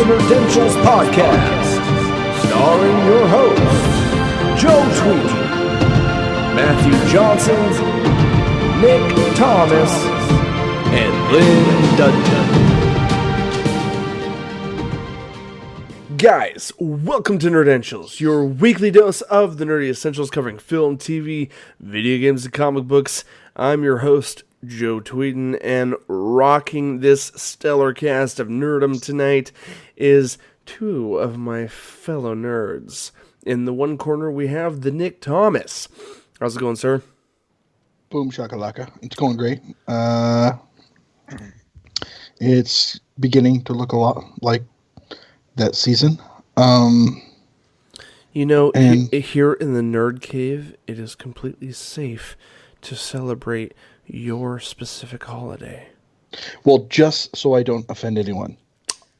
Nerdentials podcast, starring your hosts, Joe Tweedy, Matthew Johnson, Nick Thomas, and Lynn Dudgeon. Guys, welcome to Nerdentials, your weekly dose of the nerdy essentials covering film, TV, video games, and comic books. I'm your host, Joe Tweeden, and rocking this stellar cast of nerdom tonight is two of my fellow nerds. In the one corner, we have the Nick Thomas. How's it going, sir? Boom shakalaka. It's going great. It's beginning to look a lot like that season. Here in the Nerd Cave, it is completely safe to celebrate your specific holiday. Well, just so I don't offend anyone.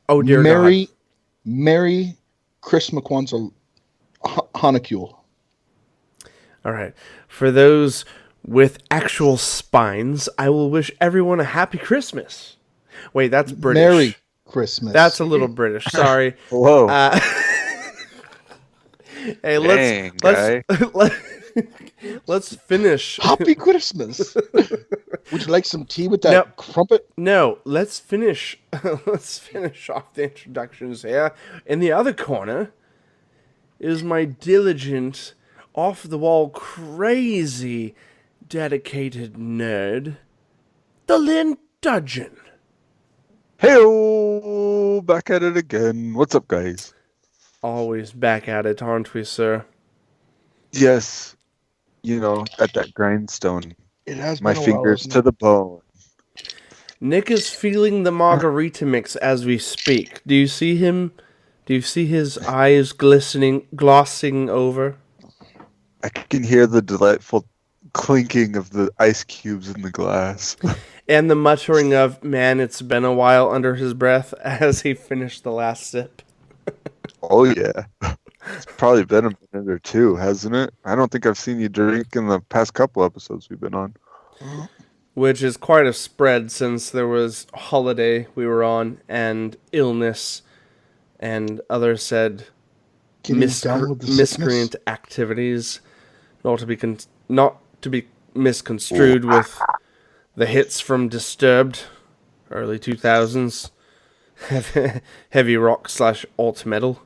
Oh, dear God. Merry Christmas Kwanzaa Hanukkah. All right. For those with actual spines, I will wish everyone a happy Christmas. Wait, that's British. Merry Christmas. That's a little British. Sorry. Whoa. Hey, let's finish. Happy Christmas. Would you like some tea with that crumpet? No, let's finish. Let's finish off the introductions here. In the other corner is my diligent, off-the-wall, crazy, dedicated nerd, the Lynn Dudgeon. Hey-o, back at it again. What's up, guys? Always back at it, aren't we, sir? Yes. You know, at that grindstone. It has my been a fingers while, to the bone. Nick is feeling the margarita mix as we speak. Do you see him? Do you see his eyes glossing over? I can hear the delightful clinking of the ice cubes in the glass. And the muttering of, man, it's been a while under his breath as he finished the last sip. Oh, yeah. It's probably been a minute or two, hasn't it? I don't think I've seen you drink in the past couple episodes we've been on. Which is quite a spread since there was holiday we were on and illness and other said miscreant activities, not to be misconstrued with the hits from Disturbed, early 2000s, heavy rock / alt metal.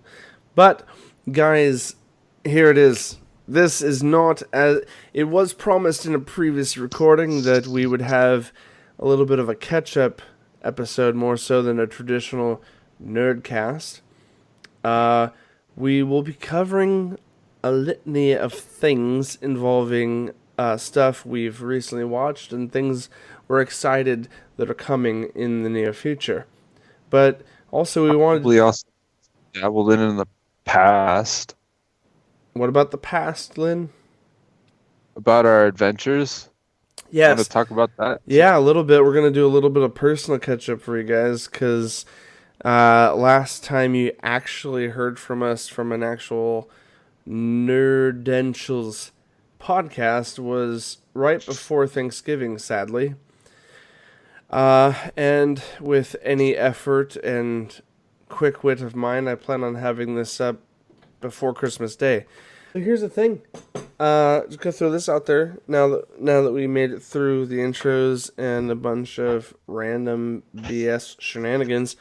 But guys, here it is. This is not as... It was promised in a previous recording that we would have a little bit of a catch-up episode, more so than a traditional nerdcast. We will be covering a litany of things involving stuff we've recently watched and things we're excited that are coming in the near future. But also we wanted... Probably also dabbled in the past. What about the past, Lynn? About our adventures? Yes. Want to talk about that? Yeah, a little bit. We're going to do a little bit of personal catch-up for you guys, because last time you actually heard from us from an actual Nerdentials podcast was right before Thanksgiving, sadly. And with any effort and quick wit of mine, I plan on having this up before Christmas Day. So here's the thing. Just gonna throw this out there. Now that we made it through the intros and a bunch of random BS shenanigans,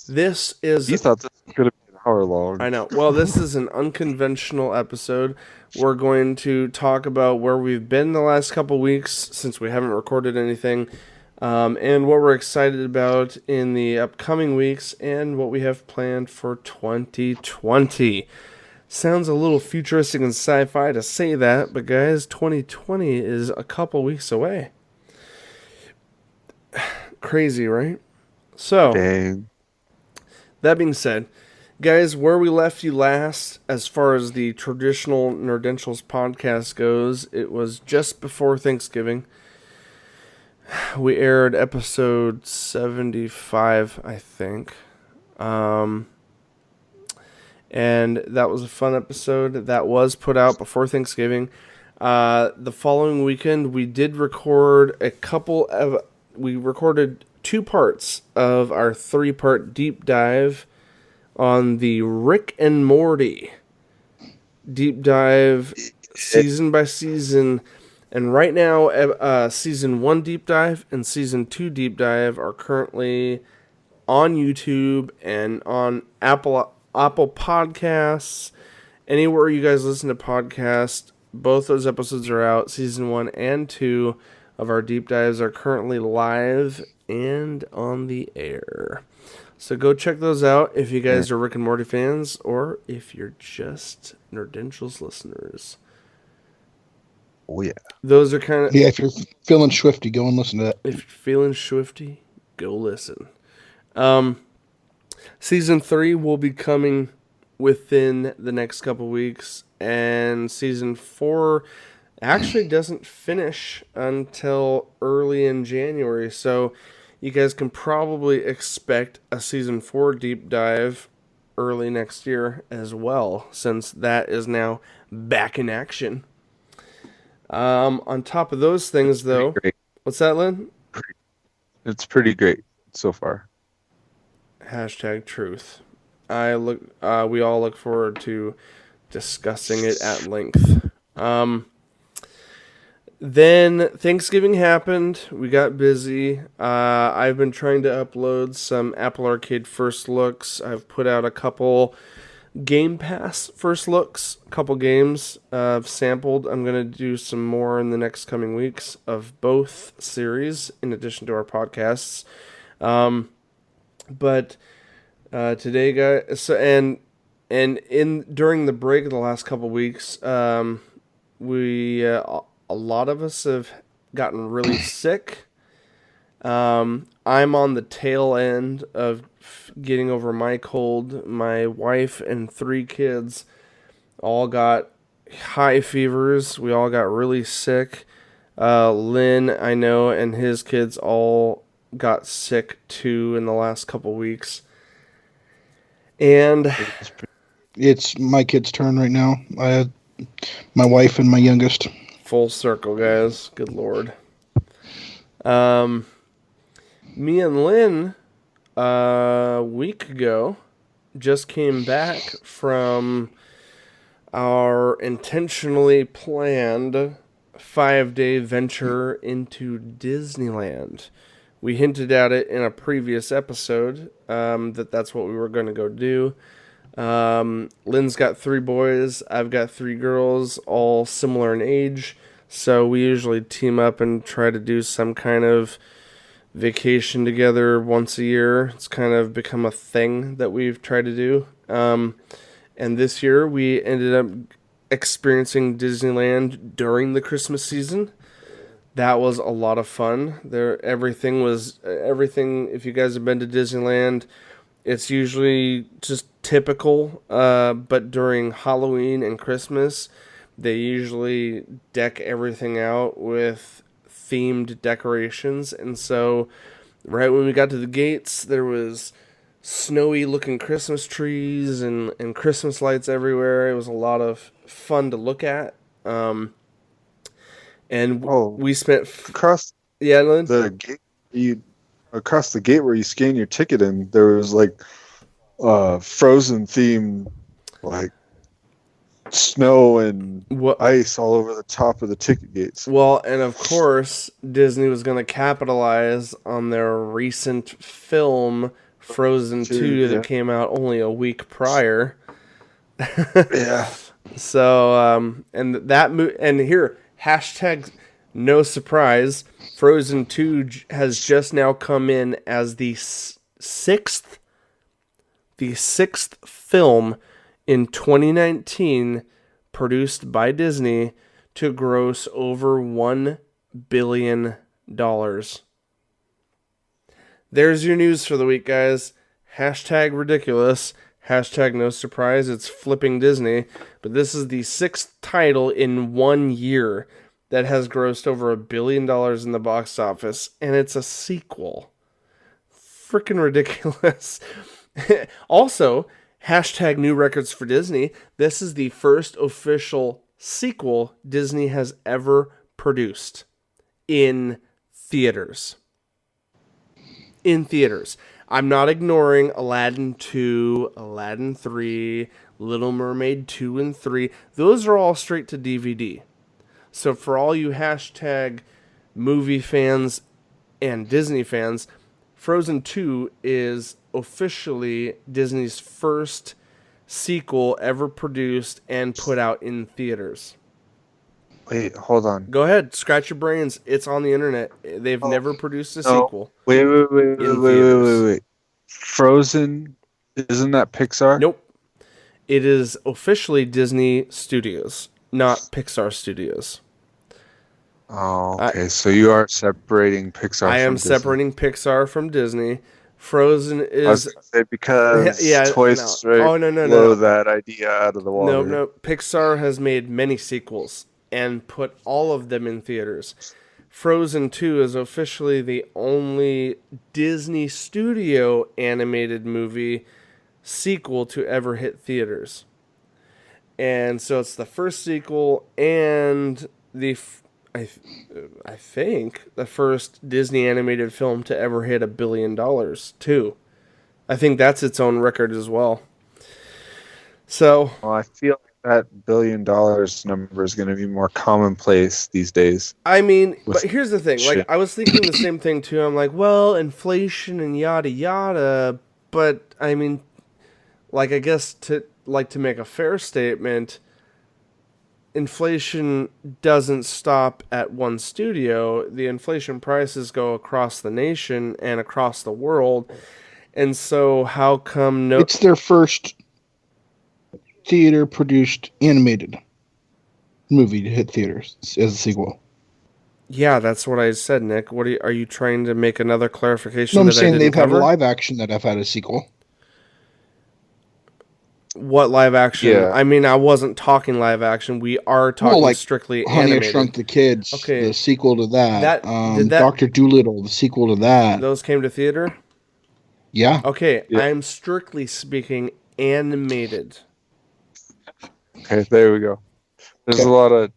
this is... You thought this was going to be an hour long. I know. Well, this is an unconventional episode. We're going to talk about where we've been the last couple weeks since we haven't recorded anything, and what we're excited about in the upcoming weeks, and what we have planned for 2020. Sounds a little futuristic and sci-fi to say that, but guys, 2020 is a couple weeks away. Crazy, right? So, Dang. That being said, guys, where we left you last, as far as the traditional Nerdentials podcast goes, it was just before Thanksgiving. We aired episode 75, I think. And that was a fun episode. That was put out before Thanksgiving. The following weekend, we did record we recorded 2 parts of our 3-part deep dive on the Rick and Morty deep dive, season by season. And right now, season 1 deep dive and season 2 deep dive are currently on YouTube and on Apple Podcasts. Anywhere you guys listen to podcasts, both those episodes are out. Season 1 and 2 of our deep dives are currently live and on the air. So go check those out if you guys are Rick and Morty fans, or if you're just Nerdentials listeners. Oh, yeah. Those are kind of... Yeah, if you're feeling swifty, go and listen to that. If you're feeling swifty, go listen. Season 3 will be coming within the next couple weeks, and season 4 actually doesn't finish until early in January, so you guys can probably expect a season 4 deep dive early next year as well, since that is now back in action. On top of those things, though, what's that, Lynn? It's pretty great so far. Hashtag truth. We all look forward to discussing it at length. Then Thanksgiving happened. We got busy. I've been trying to upload some Apple Arcade first looks. I've put out a couple Game Pass first looks, a couple games I've sampled. I'm going to do some more in the next coming weeks of both series, in addition to our podcasts. But today, guys, so and during the break of the last couple weeks, we a lot of us have gotten really sick. I'm on the tail end of getting over my cold. My wife and 3 kids all got high fevers. We all got really sick. Lynn, I know, and his kids all got sick too in the last couple weeks. And it's my kid's turn right now. I had my wife and my youngest. Full circle, guys. Good Lord. Me and Lynn, a week ago, just came back from our intentionally planned 5-day venture into Disneyland. We hinted at it in a previous episode, that's what we were going to go do. Lynn's got 3 boys, I've got 3 girls, all similar in age, so we usually team up and try to do some kind of vacation together once a year. It's kind of become a thing that we've tried to do. And this year we ended up experiencing Disneyland during the Christmas season. That was a lot of fun. Everything. If you guys have been to Disneyland, it's usually just typical. But during Halloween and Christmas, they usually deck everything out with themed decorations. And so, right when we got to the gates, there was snowy looking Christmas trees and Christmas lights everywhere. It was a lot of fun to look at. And we spent across Lynn? the gate. Across the gate where you scan your ticket in, there was like Frozen themed, like snow and ice all over the top of the ticket gates. Well, and of course, Disney was going to capitalize on their recent film Frozen 2 that came out only a week prior. Yeah. So, and here, hashtag no surprise, Frozen 2 has just now come in as the sixth film in 2019 produced by Disney to gross over $1 billion. There's your news for the week, guys. Hashtag ridiculous. Hashtag no surprise, it's flipping Disney. But this is the 6th title in 1 year that has grossed over $1 billion in the box office. And it's a sequel. Freaking ridiculous. Also, hashtag new records for Disney. This is the first official sequel Disney has ever produced in theaters. I'm not ignoring Aladdin 2, Aladdin 3, Little Mermaid 2 and 3. Those are all straight to DVD. So for all you hashtag movie fans and Disney fans, Frozen 2 is officially Disney's first sequel ever produced and put out in theaters. Wait, hold on. Go ahead, scratch your brains. It's on the internet. They've never produced a sequel. Wait. Frozen, isn't that Pixar? Nope. It is officially Disney Studios, not Pixar Studios. Oh, okay. So you are separating Pixar I am from Disney. separating Pixar from Disney. Frozen is... I was going to say because Yeah, Toy no. Story blew that idea out of the water. No. Pixar has made many sequels and put all of them in theaters. Frozen 2 is officially the only Disney Studio animated movie sequel to ever hit theaters. And so it's the first sequel and I think the first Disney animated film to ever hit $1 billion too. I think that's its own record as well. So, well, I feel like that $1 billion number is going to be more commonplace these days. I mean, but here's the thing. Shit. Like, I was thinking the same thing too. I'm like, well, inflation and yada yada. But I mean, like, I guess to make a fair statement, inflation doesn't stop at one studio. The inflation prices go across the nation and across the world. And so how come no... It's their first theater-produced animated movie to hit theaters as a sequel. Yeah, that's what I said, Nick. What are you trying to make another clarification? No, I'm that saying I they've didn't cover? had live action that have had a sequel. What live action? Yeah. I mean, I wasn't talking live action. We are talking like strictly Honey, animated. I Shrunk the Kids, Okay. the sequel to that. Did that- Dr. Dolittle, the sequel to that. Those came to theater? Yeah. Okay, Yeah. I'm strictly speaking animated. Okay, there we go. There's a lot of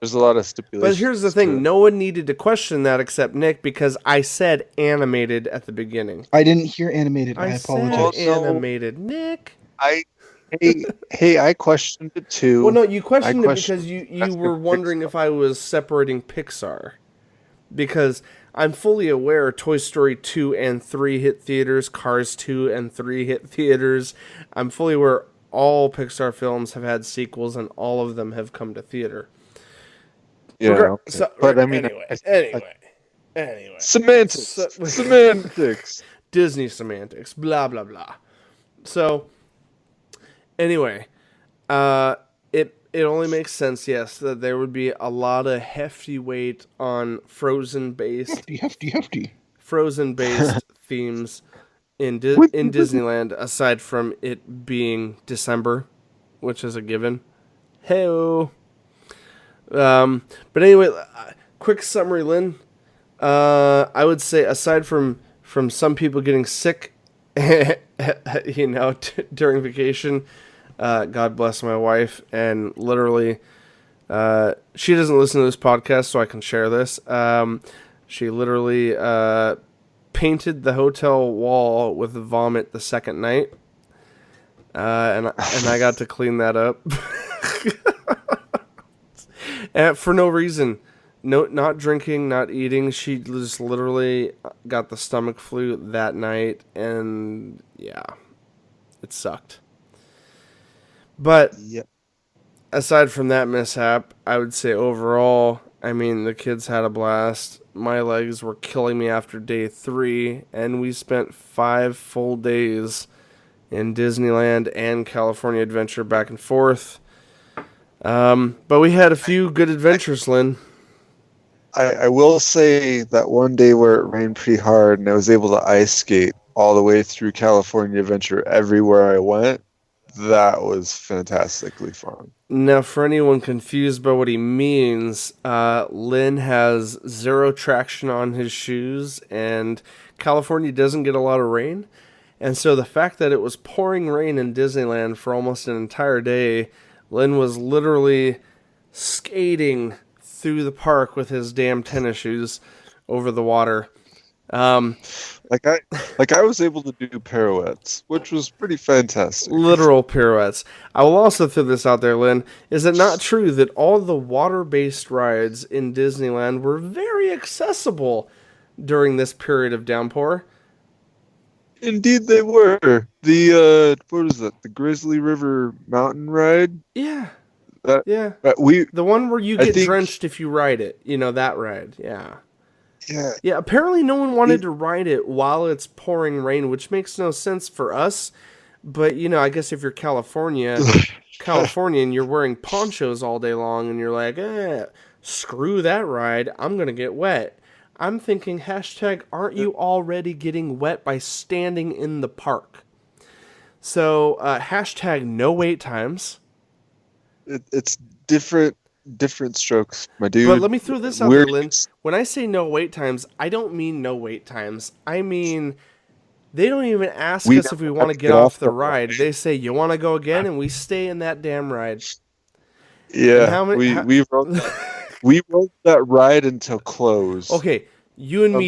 stipulations. But here's the thing. No one needed to question that except Nick because I said animated at the beginning. I didn't hear animated. I apologize. Said animated. Nick. Hey, I questioned it too. Well, no, you questioned it questioned because you were wondering if I was separating Pixar. Because I'm fully aware Toy Story 2 and 3 hit theaters, Cars 2 and 3 hit theaters. I'm fully aware all Pixar films have had sequels and all of them have come to theater. Yeah, okay. So, but I mean, anyway. Semantics. Disney semantics, blah, blah, blah. So, anyway, it only makes sense, yes, that there would be a lot of hefty weight on Frozen-based Frozen-based themes in Disneyland, aside from it being December, which is a given. Hey-o. But anyway, quick summary, Lynn. I would say, aside from some people getting sick, during vacation, God bless my wife, and literally, she doesn't listen to this podcast, so I can share this. She literally painted the hotel wall with vomit the second night, and I got to clean that up. For no reason. No, not drinking, not eating. She just literally got the stomach flu that night, and yeah, it sucked. But aside from that mishap, I would say overall, I mean, the kids had a blast. My legs were killing me after day 3, and we spent 5 full days in Disneyland and California Adventure back and forth. But we had a few good adventures, Lynn. I will say that one day where it rained pretty hard and I was able to ice skate all the way through California Adventure everywhere I went, that was fantastically fun. Now, for anyone confused by what he means, Lynn has 0 traction on his shoes, and California doesn't get a lot of rain. And so the fact that it was pouring rain in Disneyland for almost an entire day, Lynn was literally skating through the park with his damn tennis shoes over the water. Um, I was able to do pirouettes, which was pretty fantastic. literal pirouettes. I will also throw this out there, Lynn. Is it not true that all the water-based rides in Disneyland were very accessible during this period of downpour? Indeed, they were. The what is that? The Grizzly River Mountain Ride. Yeah, That, yeah. that we, The one where you I get think, drenched if you ride it. You know, that ride. Yeah. yeah. Yeah, apparently no one wanted It, to ride it while it's pouring rain, which makes no sense for us. But, I guess if you're Californian, you're wearing ponchos all day long and you're like, screw that ride. I'm going to get wet. I'm thinking, hashtag, aren't you already getting wet by standing in the park? So, hashtag no wait times. it's different strokes, my But dude. let me throw this out We're there, Lynn. When I say no wait times, I don't mean no wait times. I mean, they don't even ask we us if never we have want to to get get off off the the ride. They say, you want to go again? And we stay in that damn ride. And Yeah, how many... we rode that ride until close. Okay, you and Um,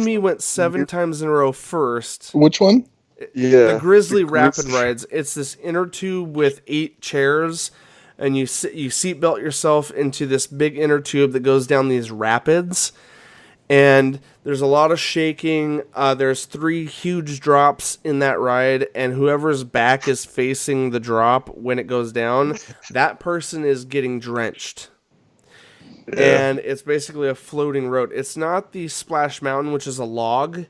me went 7 times in a row first. Which one? The yeah, the Grizzly Rapid Grizz. Rides. It's this inner tube with 8 chairs, and you seatbelt yourself into this big inner tube that goes down these rapids. And there's a lot of shaking. There's 3 huge drops in that ride, and whoever's back is facing the drop when it goes down, that person is getting drenched. Yeah, And it's basically a floating road. It's not the Splash Mountain, which is a log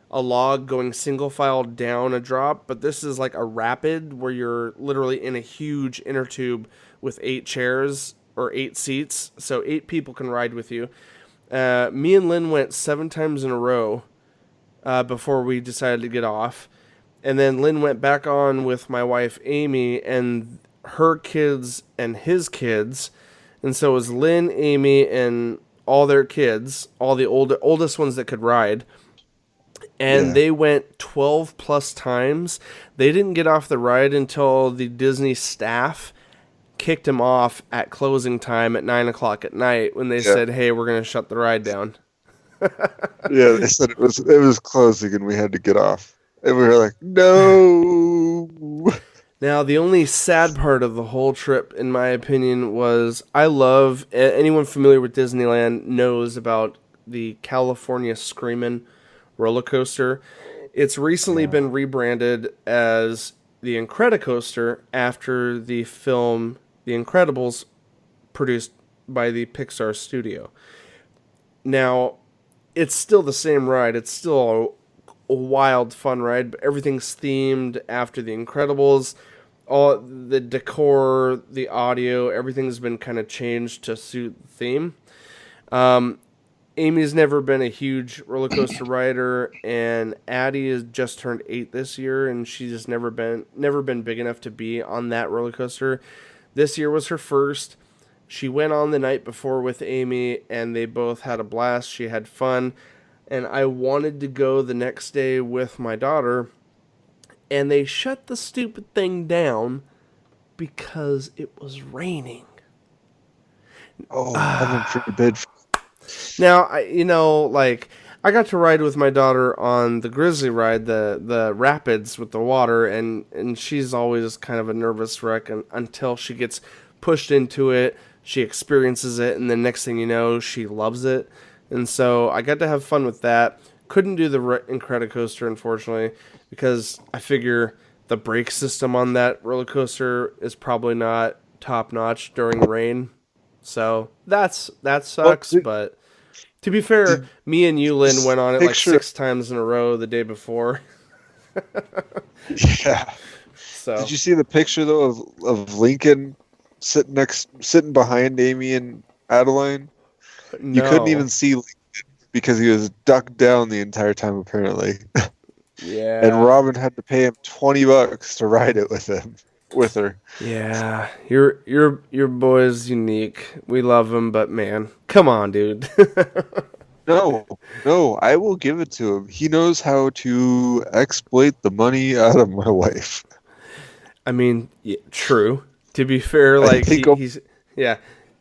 going single file down a drop, but this is like a rapid where you're literally in a huge inner tube with 8 chairs or 8 seats, so 8 people can ride with you. Me and Lynn went 7 times in a row before we decided to get off. And then Lynn went back on with my wife Amy and her kids and his kids. And so it was Lynn, Amy, and all their kids, all the oldest ones that could ride. And yeah, they went 12 plus times. They didn't get off the ride until the Disney staff kicked him off at closing time at 9 o'clock at night when they yeah, said, hey, we're going to shut the ride down. yeah. They said it was closing and we had to get off, and we were like, no. Now, the only sad part of the whole trip, in my opinion, was anyone familiar with Disneyland knows about the California Screamin' roller coaster. It's recently been rebranded as the Incredicoaster after the film The Incredibles, produced by the Pixar studio. Now, it's still the same ride. It's still a wild, fun ride, but everything's themed after The Incredibles. All the decor, the audio, everything's been kind of changed to suit the theme. Amy's never been a huge roller coaster rider, and Addie has just turned 8 this year, and she's just never been big enough to be on that roller coaster. This year was her first. She went on the night before with Amy, and they both had a blast. She had fun, and I wanted to go the next day with my daughter, and they shut the stupid thing down because it was raining. Oh, heaven forbid. Now, I got to ride with my daughter on the Grizzly ride, the rapids with the water, and she's always kind of a nervous wreck until she gets pushed into it, she experiences it, and the next thing you know, she loves it. And so I got to have fun with that. Couldn't do the Incredicoaster, unfortunately, because I figure the brake system on that roller coaster is probably not top notch during rain. So that Well, sucks, but to be fair, did me and Yulin went on it like picture, 6 times in a row the day before. yeah. So Did you see the picture though of Lincoln sitting behind Amy and Adeline? You couldn't no, even see Lincoln because he was ducked down the entire time apparently. And yeah, Robin had to pay him $20 to ride it with her. yeah. Your boy's unique. We love him, but man, come on, dude. No, I will give it to him. He knows how to exploit the money out of my wife. I mean, yeah, true. To be fair, I like think he's yeah.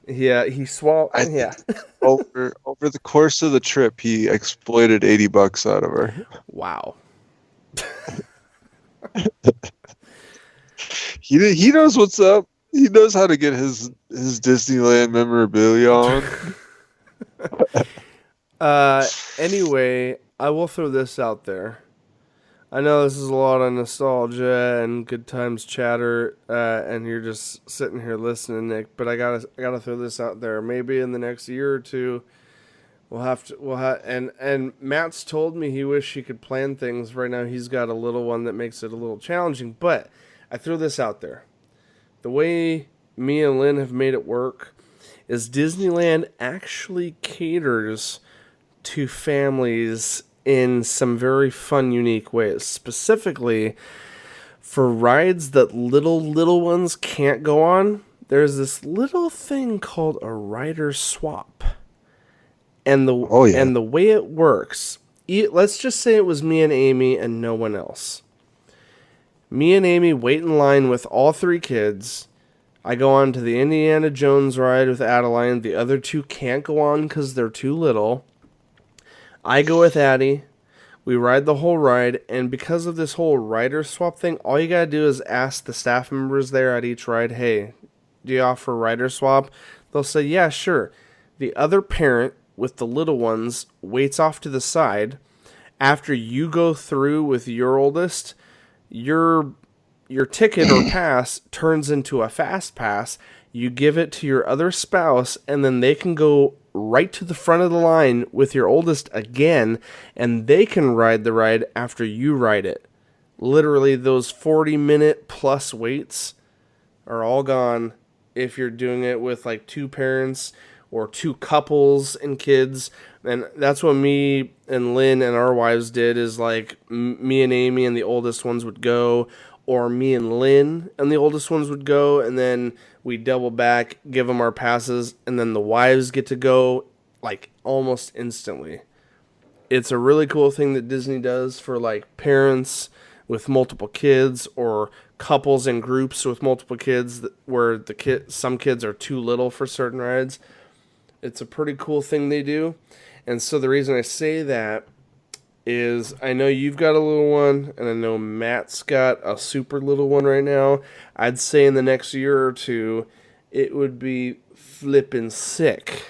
Yeah, he swallowed. I Yeah. think over the course of the trip, he exploited $80 out of her. Wow. He knows what's up. He knows how to get his Disneyland memorabilia on. Anyway, I will throw this out there. I know this is a lot of nostalgia and good times chatter, and you're just sitting here listening, Nick. But I gotta throw this out there. Maybe in the next year or two, and Matt's told me he wished he could plan things. Right now, he's got a little one that makes it a little challenging. But I throw this out there. The way me and Lynn have made it work is Disneyland actually caters to families in some very fun, unique ways. Specifically, for rides that little ones can't go on, there's this little thing called a rider swap. And the way it works, let's just say it was me and Amy and no one else. Me and Amy wait in line with all three kids. I go on to the Indiana Jones ride with Adeline. The other two can't go on because they're too little. I go with Addie. We ride the whole ride, and because of this whole rider swap thing, all you gotta do is ask the staff members there at each ride, hey, do you offer rider swap? They'll say, yeah, sure. The other parent with the little ones waits off to the side. After you go through with your oldest, your ticket or pass turns into a fast pass. You give it to your other spouse, and then they can go right to the front of the line with your oldest again, and they can ride the ride after you ride it. Literally, those 40-minute plus waits are all gone if you're doing it with like two parents or two couples and kids. And that's what me and Lynn and our wives did, is like me and Amy and the oldest ones would go, or me and Lynn and the oldest ones would go, and then we double back, give them our passes, and then the wives get to go like almost instantly. It's a really cool thing that Disney does for like parents with multiple kids or couples and groups with multiple kids where some kids are too little for certain rides. It's a pretty cool thing they do. And so the reason I say that is I know you've got a little one, and I know Matt's got a super little one right now. I'd say in the next year or two, it would be flippin' sick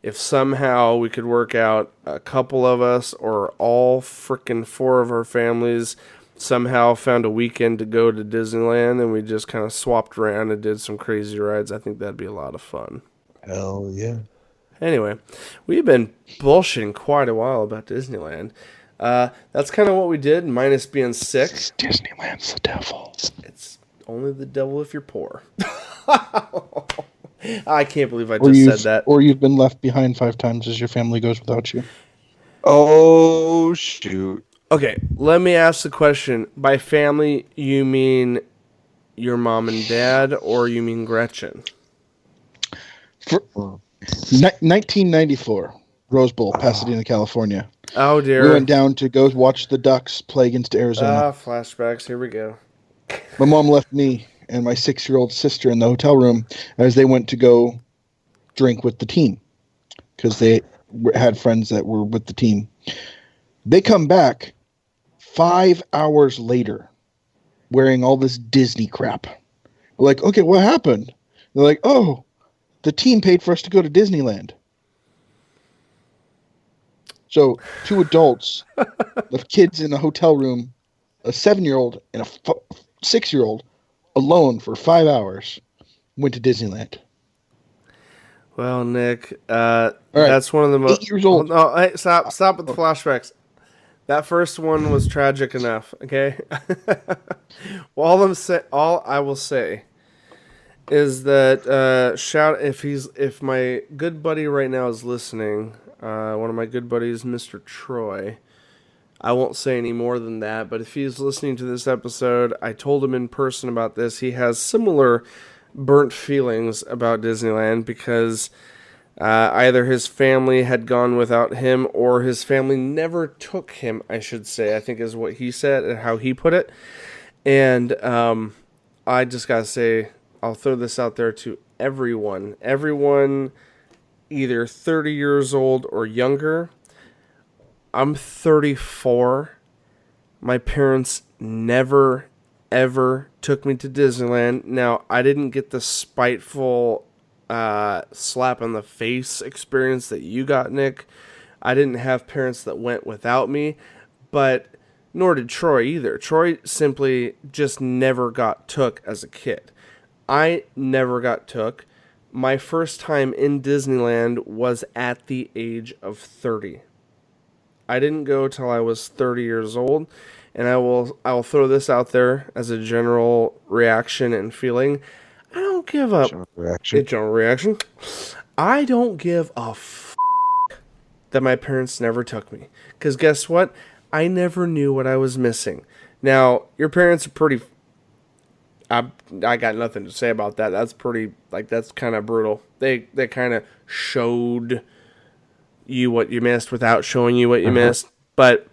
if somehow we could work out a couple of us or all frickin' four of our families somehow found a weekend to go to Disneyland, and we just kind of swapped around and did some crazy rides. I think that'd be a lot of fun. Hell yeah. Anyway, we've been bullshitting quite a while about Disneyland. That's kind of what we did, minus being sick. Disneyland's the devil. It's only the devil if you're poor. I can't believe I just said that. Or you've been left behind 5 times as your family goes without you. Oh, shoot. Okay, let me ask the question. By family, you mean your mom and dad, or you mean Gretchen? 1994, Rose Bowl, Pasadena, California. Oh, dear. We went down to go watch the Ducks play against Arizona. Flashbacks. Here we go. My mom left me and my 6-year-old sister in the hotel room as they went to go drink with the team because they had friends that were with the team. They come back 5 hours later wearing all this Disney crap. We're like, okay, what happened? They're like, oh, the team paid for us to go to Disneyland. So 2 adults left kids in a hotel room, a 7-year-old and a 6-year-old alone for 5 hours, went to Disneyland. Well, Nick, that's one of the most... 8 years old. No, hey, stop with the flashbacks. That first one was tragic enough, okay? Well, all I will say is that if my good buddy right now is listening, one of my good buddies, Mr. Troy, I won't say any more than that, but if he's listening to this episode, I told him in person about this. He has similar burnt feelings about Disneyland because either his family had gone without him or his family never took him, I should say, I think is what he said and how he put it. And I just got to say, I'll throw this out there to everyone either 30 years old or younger. I'm 34. My parents never, ever took me to Disneyland. Now, I didn't get the spiteful slap on the face experience that you got, Nick. I didn't have parents that went without me, but nor did Troy either. Troy simply just never got took as a kid. I never got took. My first time in Disneyland was at the age of 30. I didn't go till I was 30 years old, and I will throw this out there as a general reaction and feeling. I don't give up. General reaction. I don't give a that my parents never took me. Because guess what? I never knew what I was missing. Now, your parents are pretty... I got nothing to say about that. That's pretty... that's kind of brutal. They kind of showed you what you missed without showing you what you missed. But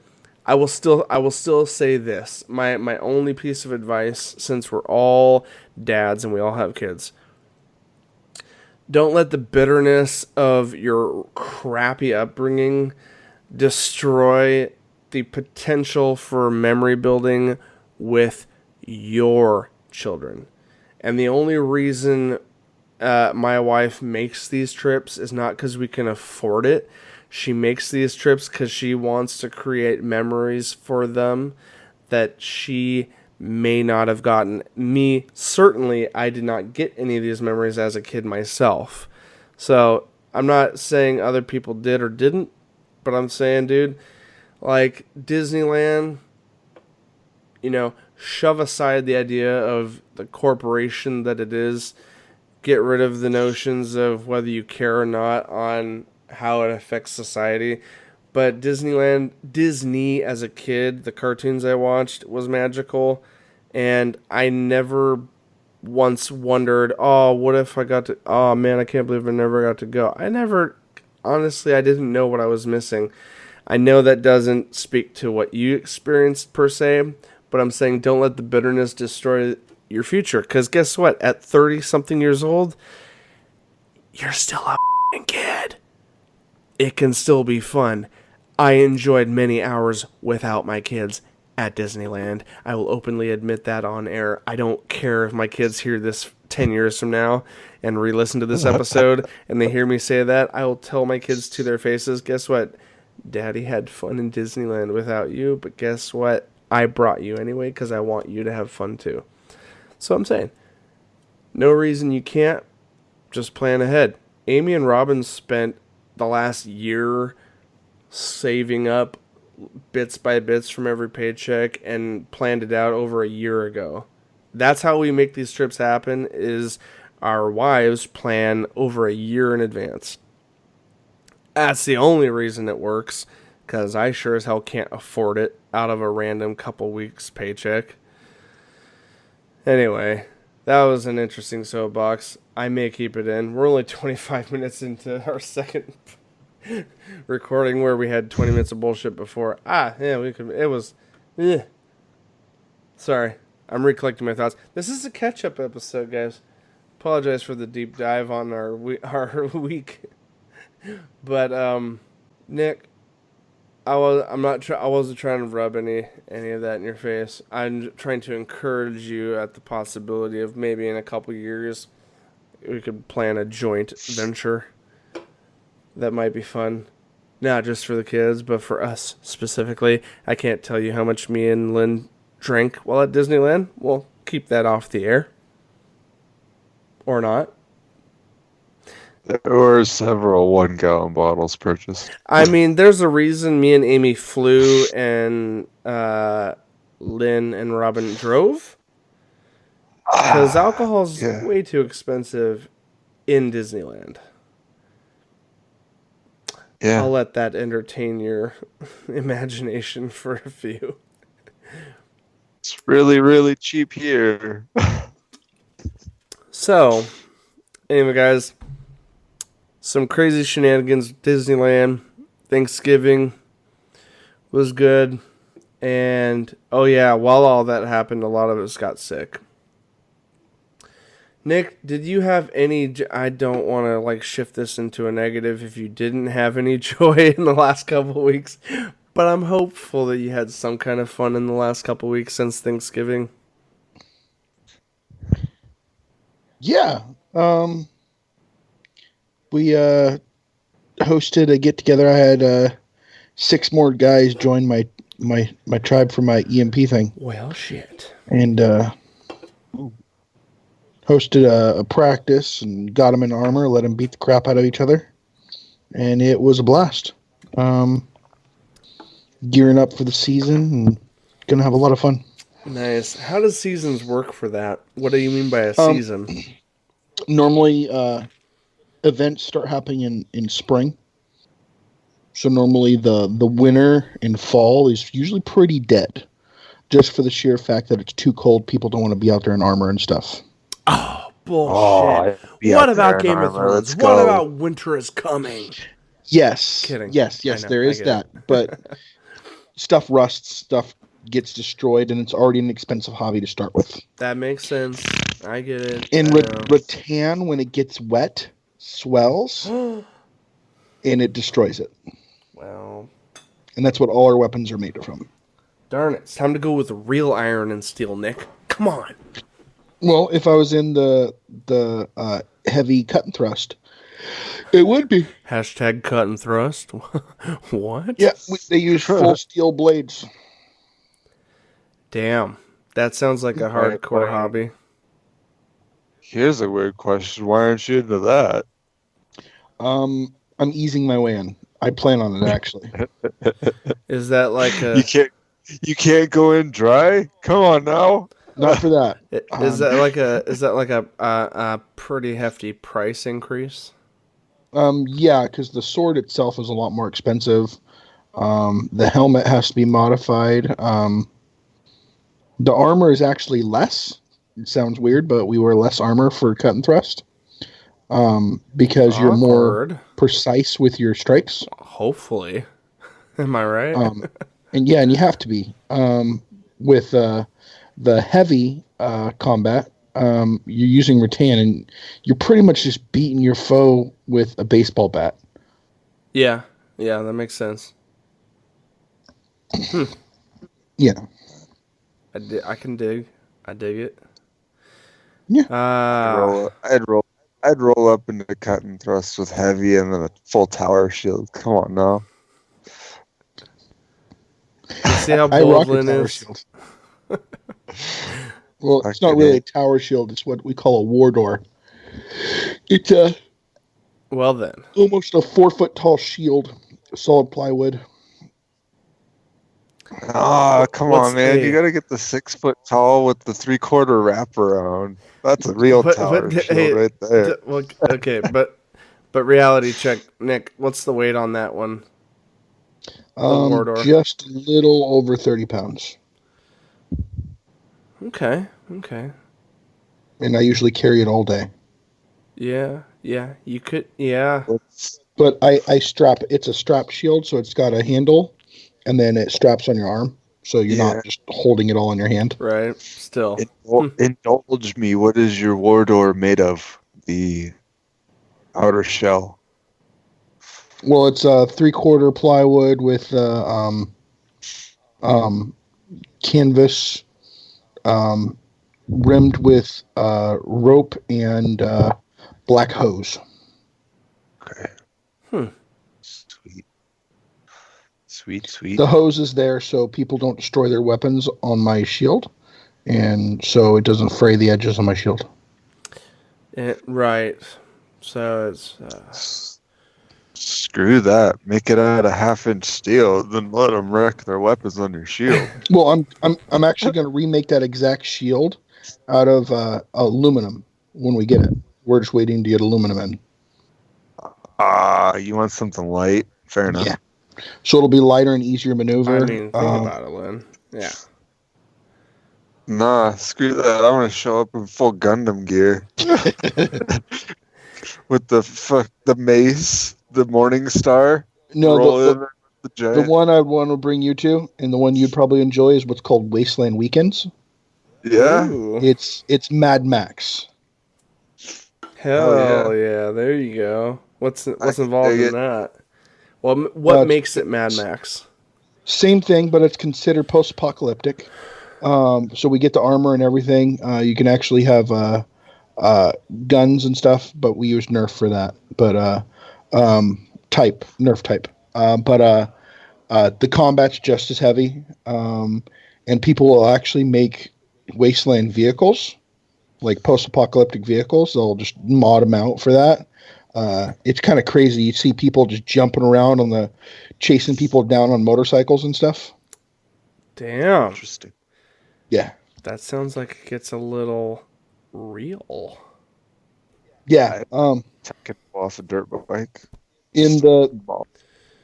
I will still say this. My only piece of advice, since we're all dads and we all have kids... Don't let the bitterness of your crappy upbringing destroy the potential for memory building with your children. And the only reason my wife makes these trips is not because we can afford it. She makes these trips because she wants to create memories for them that she may not have gotten. Me, certainly, I did not get any of these memories as a kid myself. So, I'm not saying other people did or didn't, but I'm saying, dude, Disneyland, shove aside the idea of the corporation that it is. Get rid of the notions of whether you care or not on how it affects society. But Disney as a kid, the cartoons I watched was magical. And I never once wondered, what if I got to, man, I can't believe I never got to go. Honestly, I didn't know what I was missing. I know that doesn't speak to what you experienced per se, but I'm saying don't let the bitterness destroy your future. Because guess what? At 30-something years old, you're still a kid. It can still be fun. I enjoyed many hours without my kids at Disneyland. I will openly admit that on air. I don't care if my kids hear this 10 years from now and re-listen to this episode and they hear me say that. I will tell my kids to their faces, guess what? Daddy had fun in Disneyland without you, but guess what? I brought you anyway because I want you to have fun too. So I'm saying, no reason you can't. Just plan ahead. Amy and Robin spent the last year saving up bits by bits from every paycheck and planned it out over a year ago. That's how we make these trips happen, is our wives plan over a year in advance. That's the only reason it works, because I sure as hell can't afford it out of a random couple weeks paycheck. Anyway, that was an interesting soapbox. I may keep it in. We're only 25 minutes into our second recording where we had 20 minutes of bullshit before. We could. It was. Sorry, I'm recollecting my thoughts. This is a catch-up episode, guys. Apologize for the deep dive on our week, but Nick, I wasn't trying to rub any of that in your face. I'm trying to encourage you at the possibility of maybe in a couple years we could plan a joint venture. That might be fun. Not just for the kids, but for us specifically. I can't tell you how much me and Lynn drank while at Disneyland. We'll keep that off the air. Or not. There were several 1-gallon bottles purchased. I mean, there's a reason me and Amy flew and Lynn and Robin drove. Because alcohol's way too expensive in Disneyland. Yeah. I'll let that entertain your imagination for a few. It's really, really cheap here. So, anyway, guys, some crazy shenanigans at Disneyland. Thanksgiving was good. And, while all that happened, a lot of us got sick. Nick, did you have any? I don't want to like shift this into a negative if you didn't have any joy in the last couple of weeks, but I'm hopeful that you had some kind of fun in the last couple of weeks since Thanksgiving. Yeah. We hosted a get together. I had 6 more guys join my tribe for my EMP thing. Well, shit. And hosted a practice and got them in armor, let them beat the crap out of each other, and it was a blast. Gearing up for the season and gonna have a lot of fun. Nice. How does seasons work for that? What do you mean by a season? Normally, events start happening in spring. So normally the winter and fall is usually pretty dead, just for the sheer fact that it's too cold. People don't want to be out there in armor and stuff. Oh, bullshit. What about Game of Thrones? What about Winter is Coming? Yes. Kidding. Yes, there is that. But stuff rusts, stuff gets destroyed, and it's already an expensive hobby to start with. That makes sense. I get it. In rattan, when it gets wet, swells, and it destroys it. Well. And that's what all our weapons are made from. Darn it. It's time to go with real iron and steel, Nick. Come on. Well, if I was in the heavy cut and thrust, it would be. Hashtag cut and thrust. What? Yeah, they use full steel blades. Damn. That sounds like a hardcore hobby. Here's a weird question. Why aren't you into that? I'm easing my way in. I plan on it, actually. Is that like a... You can't go in dry? Come on now. Not for that. Is that like a pretty hefty price increase? Yeah, because the sword itself is a lot more expensive. The helmet has to be modified. The armor is actually less. It sounds weird, but we wear less armor for cut and thrust. Because you're more precise with your strikes. Hopefully. Am I right? And you have to be. With the heavy combat, you're using rattan, and you're pretty much just beating your foe with a baseball bat. Yeah, that makes sense. Yeah. I can dig. I dig it. Yeah. I'd roll up into cut and thrust with heavy and then a full tower shield. Come on now. You see how bold Lynn is? Well, it's not really a tower shield. It's what we call a war door. It's well then, almost a 4-foot tall shield, solid plywood. Come on, man! You gotta get the 6-foot tall with the 3/4 wraparound. That's a real tower shield right there. Well, okay, but reality check, Nick. What's the weight on that one? Just a little over 30 pounds. Okay. And I usually carry it all day. Yeah, you could, yeah. But I strap, it's a strap shield, so it's got a handle, and then it straps on your arm, so you're not just holding it all in your hand. Right, still. Indulge me, what is your war door made of? The outer shell? Well, it's a 3/4 plywood with canvas, rimmed with rope and black hose. Okay. Sweet. The hose is there so people don't destroy their weapons on my shield, and so it doesn't fray the edges of my shield. Right. So it's... Screw that. Make it out of 1/2-inch steel, then let them wreck their weapons on your shield. Well, I'm actually going to remake that exact shield out of aluminum when we get it. We're just waiting to get aluminum in. You want something light? Fair enough. Yeah. So it'll be lighter and easier to maneuver. I mean, think about it, Lynn. Yeah. Nah, screw that. I want to show up in full Gundam gear. With the mace, the Morning Star. No, the one I want to bring you to, and the one you'd probably enjoy, is what's called Wasteland Weekends. Yeah. Ooh. It's Mad Max. Hell yeah! There you go. What's involved in that? Well, what makes it Mad Max? Same thing, but it's considered post-apocalyptic. So we get the armor and everything. You can actually have guns and stuff, but we use Nerf for that. But Nerf type. The combat's just as heavy, and people will actually make wasteland vehicles, like post-apocalyptic vehicles. They'll just mod them out for that. It's kind of crazy. You see people just jumping around chasing people down on motorcycles and stuff. Damn. Interesting. Yeah. That sounds like it gets a little real. Yeah. Taking off a dirt bike. In the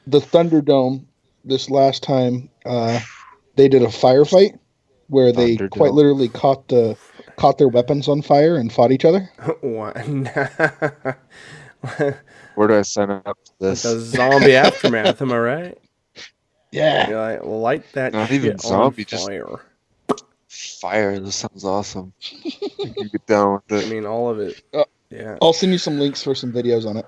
Thunderdome, this last time, they did a firefight where they quite literally caught their weapons on fire and fought each other. What? Where do I sign up for this? Like a zombie aftermath, am I right? Yeah. You're like, light that Not shit even zombie, on fire. Just fire. This sounds awesome. You get down with it. I mean, all of it. Yeah. I'll send you some links for some videos on it.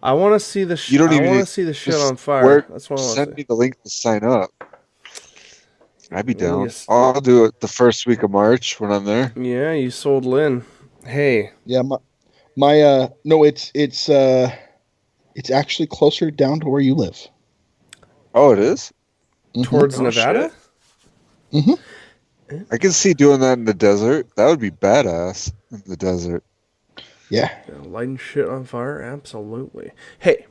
I want to see the shit. I want to see the shit on fire. That's what I want to send me the link to sign up. I'd be down. Yes. I'll do it the first week of March when I'm there. Yeah, you sold Lynn. Hey. Yeah, no, it's actually closer down to where you live. Oh, it is? Towards Nevada? Mm-hmm. I can see doing that in the desert. That would be badass in the desert. Yeah. Lighting shit on fire? Absolutely. Hey.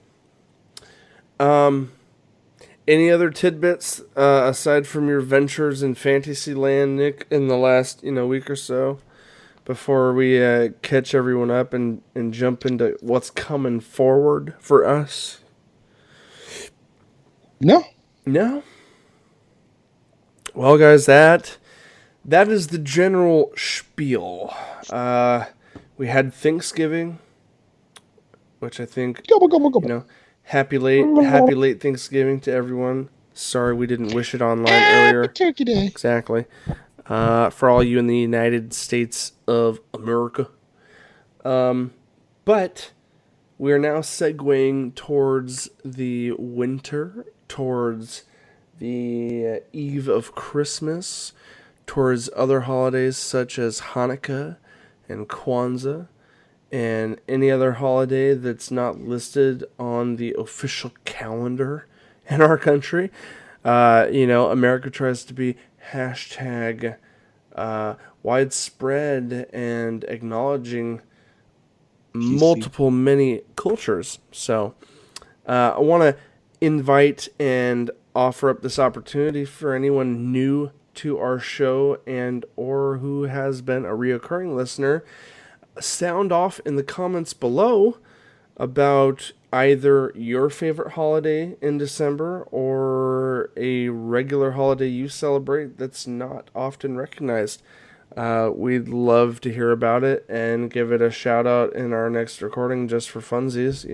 Any other tidbits aside from your ventures in Fantasyland, Nick, in the last week or so, before we catch everyone up and jump into what's coming forward for us? No. Well, guys, that is the general spiel. We had Thanksgiving, which I think happy late Thanksgiving to everyone. Sorry we didn't wish it online earlier. Turkey Day. Exactly. For all you in the United States of America. But we're now segueing towards the winter, towards the eve of Christmas, towards other holidays such as Hanukkah and Kwanzaa, and any other holiday that's not listed on the official calendar in our country. America tries to be hashtag widespread and acknowledging many cultures. So I want to invite and offer up this opportunity for anyone new to our show and or who has been a reoccurring listener. Sound off in the comments below about either your favorite holiday in December or a regular holiday you celebrate that's not often recognized. We'd love to hear about it and give it a shout out in our next recording just for funsies,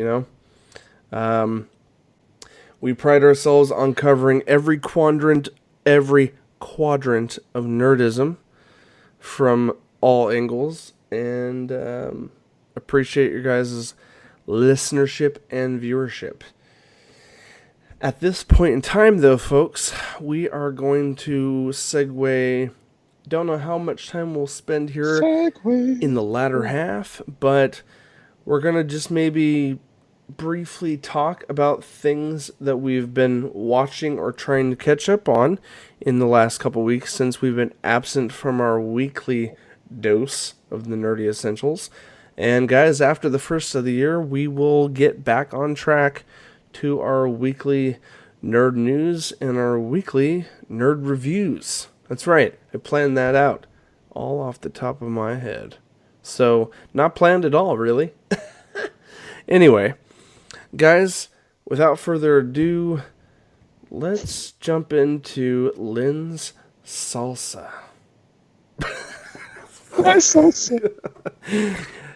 We pride ourselves on covering every quadrant of nerdism from all angles, and appreciate your guys' listenership and viewership. At this point in time, though, folks, we are going to segue. Don't know how much time we'll spend here in the latter half, but we're going to just maybe briefly talk about things that we've been watching or trying to catch up on in the last couple weeks since we've been absent from our weekly dose of the Nerdy Essentials. And guys, after the first of the year, we will get back on track to our weekly nerd news and our weekly nerd reviews. That's right, I planned that out all off the top of my head. So, not planned at all, really. Anyway, guys, without further ado, let's jump into Lynn's salsa.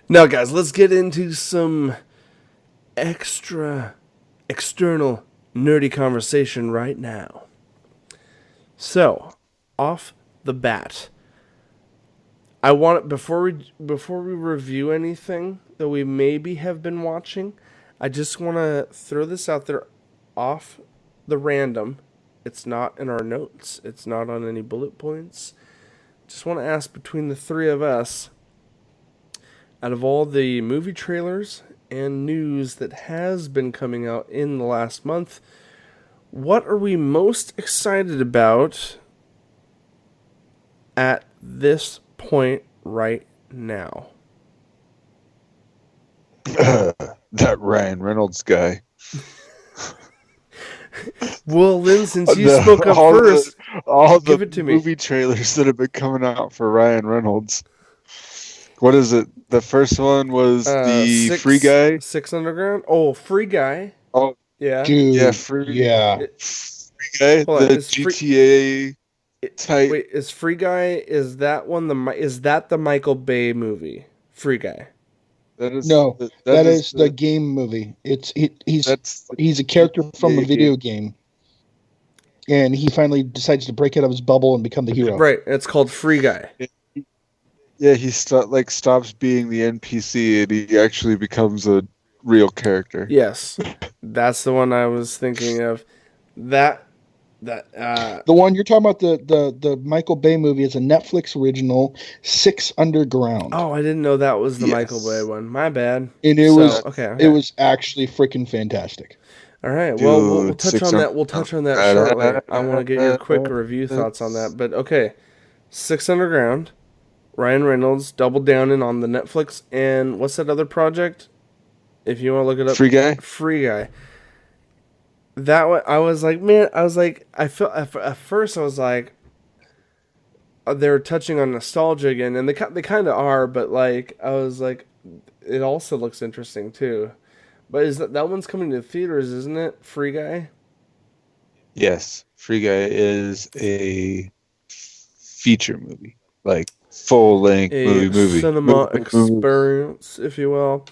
Now, guys, let's get into some external nerdy conversation right now. So, off the bat, I want before we review anything that we maybe have been watching, I just want to throw this out there off the random. It's not in our notes. It's not on any bullet points. Just want to ask between the three of us, out of all the movie trailers and news that has been coming out in the last month, what are we most excited about at this point right now? That Ryan Reynolds guy. Well, Lynn, since you spoke up first, all give the it to me. movie trailers that have been coming out for Ryan Reynolds. What is it? The first one was the Free Guy. 6 Underground. Oh, Free Guy. Oh, yeah, Dude, yeah, Free Guy. Hold on, The GTA type. Wait, is Free Guy? Is that one Is that the Michael Bay movie? Free Guy. that is the game movie. He's a character from a video game, and he finally decides to break out of his bubble and become the hero. Right. It's called Free Guy. Yeah, he stops being the NPC and he actually becomes a real character. Yes, that's the one I was thinking of. The one you're talking about, the Michael Bay movie, is a Netflix original, 6 Underground. Oh, I didn't know that was the Michael Bay one. My bad. And It was actually freaking fantastic. All right. Dude, Well, we'll touch on that. We'll touch on that shortly. I want to get your quick review thoughts on that. But okay, 6 Underground. Ryan Reynolds doubled down in on the Netflix, and what's that other project? If you want to look it up, Free Guy. That one, I was like, man, I felt at first I was like, they're touching on nostalgia again, and they kind of are, but like I was like, it also looks interesting too. But is that one's coming to theaters, isn't it? Free Guy. Yes, Free Guy is a feature movie, like full-length movie. Cinema experience, if you will.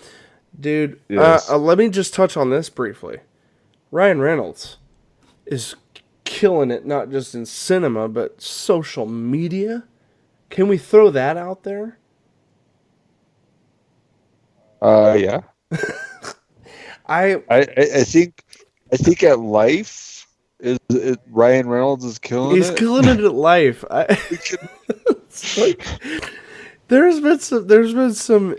Dude, yes. Let me just touch on this briefly. Ryan Reynolds is killing it, not just in cinema, but social media. Can we throw that out there? Yeah. I think at Life Ryan Reynolds is killing it. He's killing it at Life. It's like, there's been some.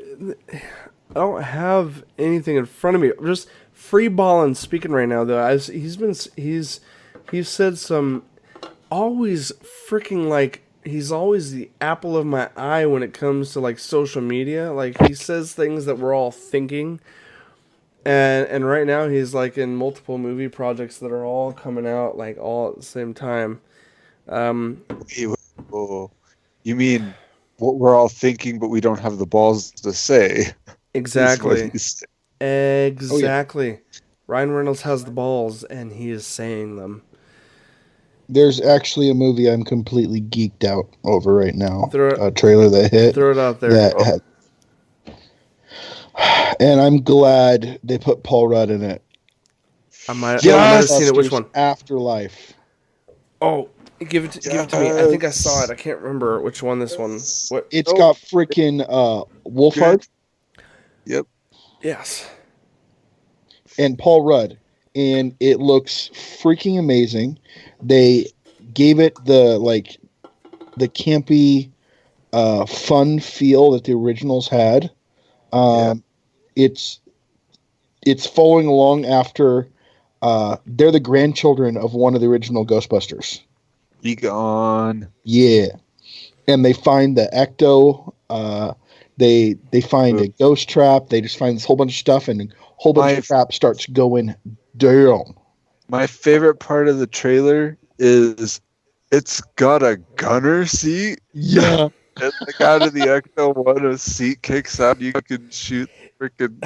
I don't have anything in front of me. Just free balling speaking right now though. He's said some always freaking like he's always the apple of my eye when it comes to like social media. Like he says things that we're all thinking. And right now he's like in multiple movie projects that are all coming out like all at the same time. You mean what we're all thinking, but we don't have the balls to say? Exactly. Exactly. Oh, yeah. Ryan Reynolds has the balls, and he is saying them. There's actually a movie I'm completely geeked out over right now. A trailer that hit. Throw it out there. And I'm glad they put Paul Rudd in it. I might have seen it. Which one? Afterlife. Oh, give it to me. I think I saw it. I can't remember which one this one. What? It's got freaking Wolfhard. Yep. Yes. And Paul Rudd. And it looks freaking amazing. They gave it the campy, fun feel that the originals had. It's following along after they're the grandchildren of one of the original Ghostbusters. Egon. Yeah. And they find the Ecto. They find a ghost trap. They just find this whole bunch of stuff, and a whole bunch of crap starts going down. My favorite part of the trailer is it's got a gunner seat. Yeah. And like out of the Ecto one, a seat kicks out. You can shoot freaking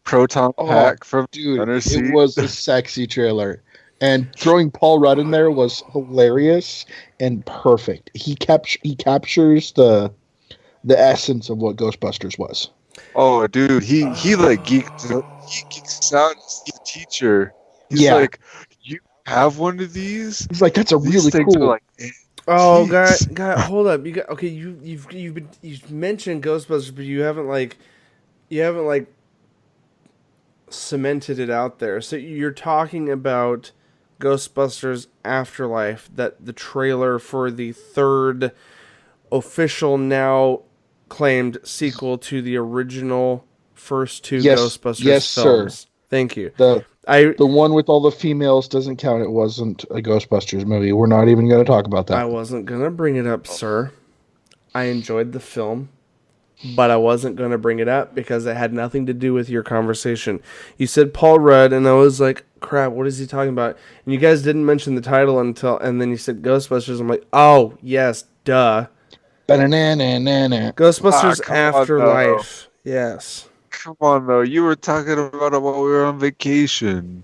proton pack from the gunner seat. It was a sexy trailer. And throwing Paul Rudd in there was hilarious and perfect. He captures the essence of what Ghostbusters was. Oh, dude, he geeks out as the teacher. He's like, you have one of these? He's like, that's a really cool. Oh, Jeez. guy, hold up. You've mentioned Ghostbusters, but you haven't like cemented it out there. So you're talking about Ghostbusters Afterlife, that the trailer for the third official now claimed sequel to the original first two Yes, Ghostbusters yes, sir. films. Thank you. The I the one with all the females doesn't count. It wasn't a Ghostbusters movie. We're not even going to talk about I that. wasn't gonna bring it up, sir. I enjoyed the film, but I wasn't gonna bring it up because it had nothing to do with your conversation. You said Paul Rudd, and I was like, "Crap, what is he talking about?" And you guys didn't mention the title and then you said Ghostbusters. I'm like, "Oh yes, duh." Ba-na-na-na-na. Ah, Ghostbusters come on, though. Afterlife. Yes. Come on, though. You were talking about it while we were on vacation.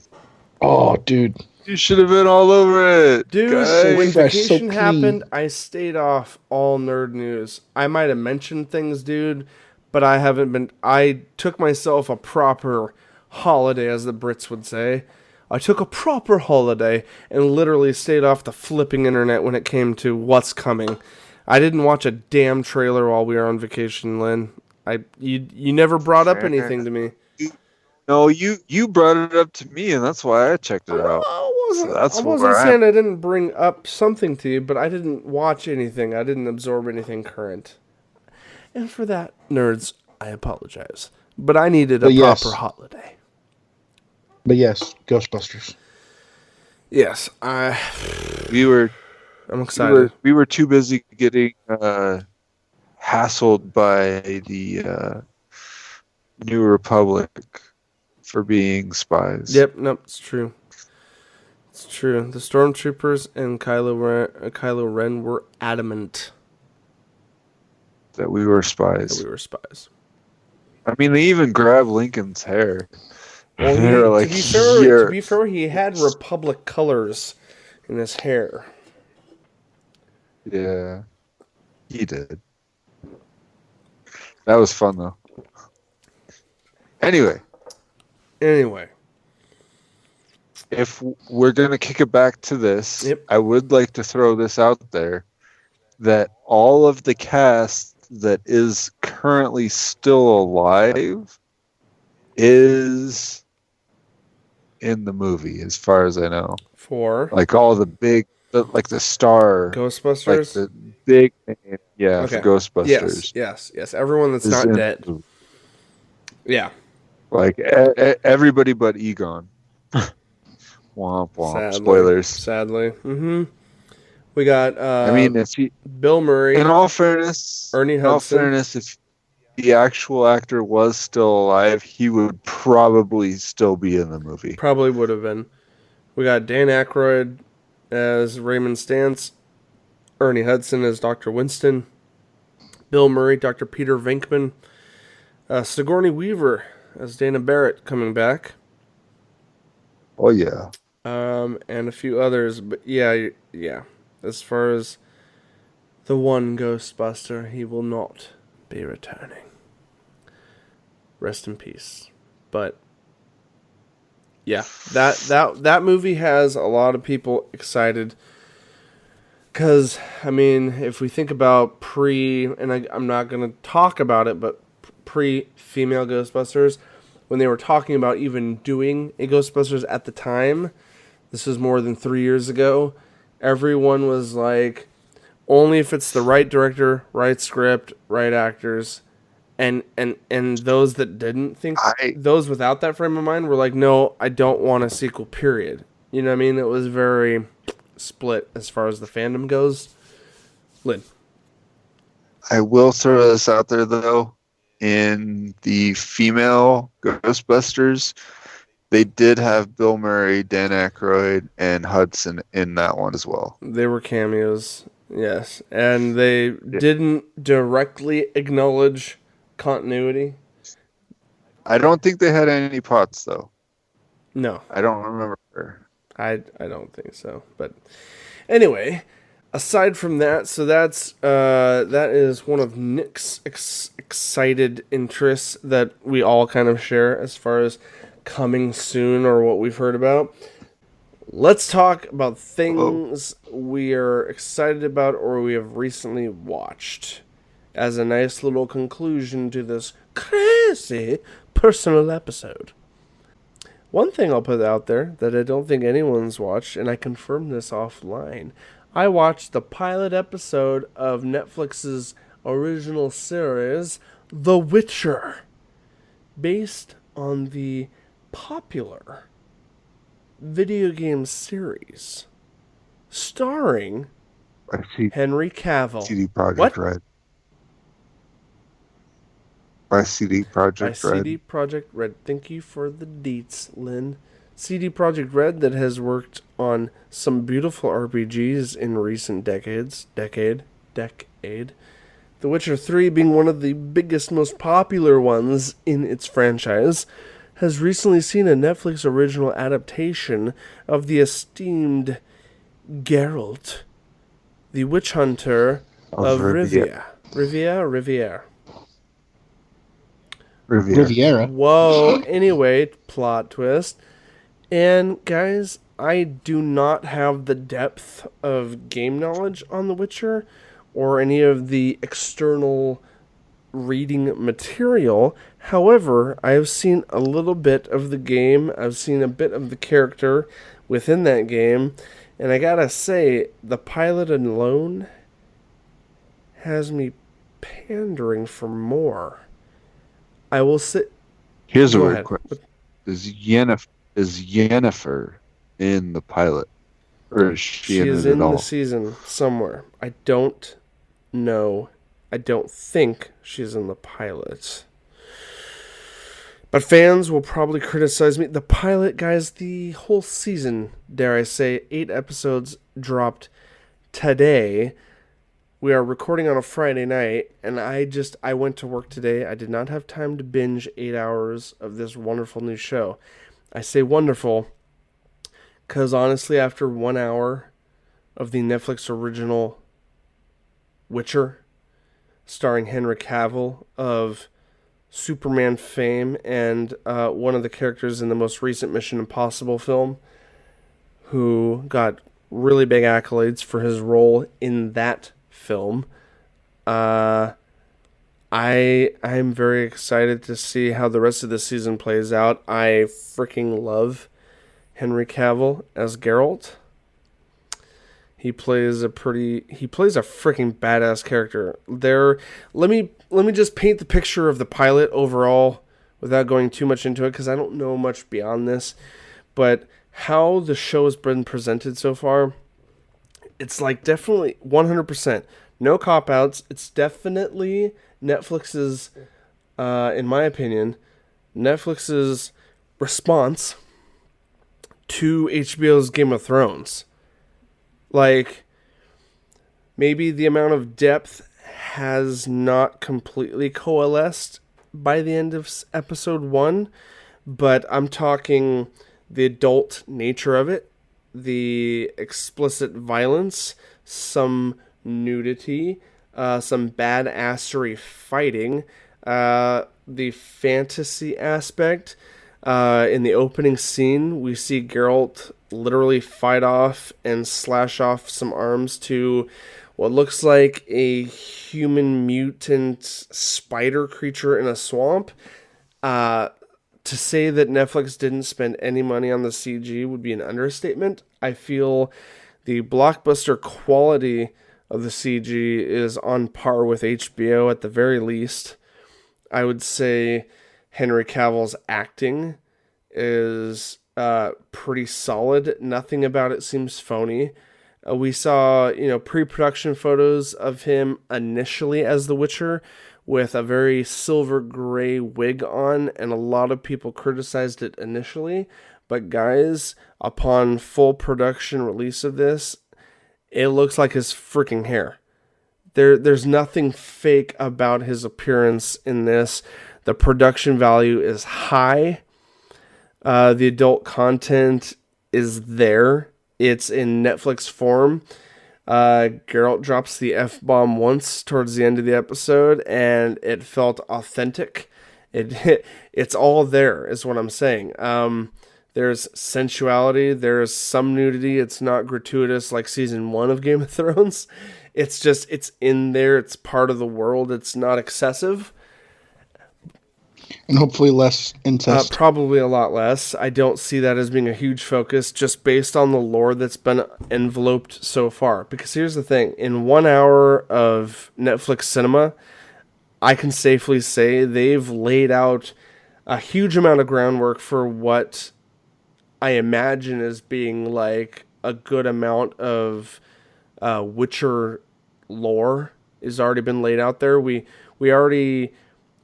Oh, dude. You should have been all over it, Dude, So when guy. fresh, so vacation clean. happened, I stayed off all nerd news. I might have mentioned things, dude, but I haven't been. I took myself a proper holiday, as the Brits would say. I took a proper holiday and literally stayed off the flipping internet when it came to what's coming. I didn't watch a damn trailer while we were on vacation, Lynn. You never brought up Fair. anything to me. No, you brought it up to me, and that's why I checked it out. So I that's wasn't where I'm. saying I didn't bring up something to you, but I didn't watch anything. I didn't absorb anything current. And for that, nerds, I apologize. But I needed a But proper yes, holiday. Ghostbusters. Yes, We were I'm excited. we were too busy getting hassled by the New Republic for being spies. Yep, nope, it's true. It's true. The stormtroopers and Kylo Ren were adamant That we were that we spies. were spies. I mean, they even grabbed Lincoln's hair. Well, They were like, to "You're be fair, he had Republic colors in his hair. yeah." He did. That was fun though. Anyway, Anyway, if we're gonna kick it back to this, yep. I would like to throw this out there that all of the cast that is currently still alive is in the movie, as far as I know. For Like all the big, like the star, like Ghostbusters. the big name, yeah, for Okay. Ghostbusters. Yes. Everyone that's is not in dead. the movie. Yeah. Like everybody but Egon. Womp womp. Spoilers. Sadly. Mm-hmm. We got I mean, if he, Bill Murray, in all fairness, Ernie Hudson. if the actual actor was still alive, he would probably still be in the movie. Probably would have been. We got Dan Aykroyd as Raymond Stantz, Ernie Hudson as Dr. Winston, Bill Murray, Dr. Peter Venkman, Sigourney Weaver as Dana Barrett coming back, Oh yeah. and a few others. But yeah. As far as the one Ghostbuster, he will not be returning. Rest in peace. But yeah, that movie has a lot of people excited. Because, I mean, if we think about I'm not going to talk about it, but pre-female Ghostbusters, when they were talking about even doing a Ghostbusters at the time, this was more than 3 years ago, everyone was like, only if it's the right director, right script, right actors, and those that didn't think, those without that frame of mind were like, no, I don't want a sequel, period. You know what I mean? It was very split as far as the fandom goes. Lynn. I will throw this out there though. In the female Ghostbusters, they did have Bill Murray, Dan Aykroyd, and Hudson in that one as well. They were cameos, yes. And they didn't directly acknowledge continuity. I don't think they had any pots though. No. I don't remember. I don't think so. But anyway, aside from that, so that is one of Nick's excited interests that we all kind of share as far as coming soon or what we've heard about. Let's talk about things we are excited about or we have recently watched as a nice little conclusion to this crazy personal episode. One thing I'll put out there that I don't think anyone's watched, and I confirmed this offline, I watched the pilot episode of Netflix's original series, The Witcher, based on the popular video game series starring Henry Cavill. CD Projekt What? Red. By CD Projekt Red. CD Projekt Red. Thank you for the deets, Lynn. CD Projekt Red that has worked on some beautiful RPGs in recent decades. The Witcher 3 being one of the biggest, most popular ones in its franchise, has recently seen a Netflix original adaptation of the esteemed Geralt, the witch hunter of Rivia. Riviera. Whoa, anyway, plot twist. And guys, I do not have the depth of game knowledge on The Witcher or any of the external reading material. However, I have seen a little bit of the game. I've seen a bit of the character within that game. And I gotta say, the pilot alone has me pandering for more. I will say... Here's a weird question. Is Yennefer in the pilot? Or is she in it at all? The season somewhere. I don't know. I don't think she's in the pilot. But fans will probably criticize me. The pilot, guys, the whole season, dare I say, 8 episodes dropped today. We are recording on a Friday night, and I went to work today. I did not have time to binge 8 hours of this wonderful new show. I say wonderful because honestly, after 1 hour of the Netflix original Witcher, starring Henry Cavill of Superman fame and one of the characters in the most recent Mission Impossible film, who got really big accolades for his role in that film. I'm very excited to see how the rest of the season plays out. I freaking love Henry Cavill as Geralt. He plays a freaking badass character. Let me just paint the picture of the pilot overall without going too much into it because I don't know much beyond this. But how the show has been presented so far, it's like definitely 100%. No cop-outs. It's definitely Netflix's, in my opinion, Netflix's response to HBO's Game of Thrones. Like, maybe the amount of depth has not completely coalesced by the end of episode 1, but I'm talking the adult nature of it, the explicit violence, some nudity, some badassery fighting, the fantasy aspect. In the opening scene, we see Geralt literally fight off and slash off some arms to what looks like a human mutant spider creature in a swamp. To say that Netflix didn't spend any money on the CG would be an understatement. I feel the blockbuster quality of the CG is on par with HBO at the very least. I would say Henry Cavill's acting is pretty solid. Nothing about it seems phony. We saw, pre-production photos of him initially as The Witcher with a very silver gray wig on, and a lot of people criticized it initially. But guys, upon full production release of this, it looks like his freaking hair. There's nothing fake about his appearance in this. The production value is high. The adult content is there. It's in Netflix form. Geralt drops the F-bomb once towards the end of the episode, and it felt authentic. It's all there, is what I'm saying. There's sensuality. There's some nudity. It's not gratuitous like season 1 of Game of Thrones. It's just, it's in there. It's part of the world. It's not excessive. And hopefully less incest. Probably a lot less. I don't see that as being a huge focus just based on the lore that's been enveloped so far. Because here's the thing. In 1 hour of Netflix cinema, I can safely say they've laid out a huge amount of groundwork for what I imagine as being like a good amount of Witcher lore has already been laid out there. We already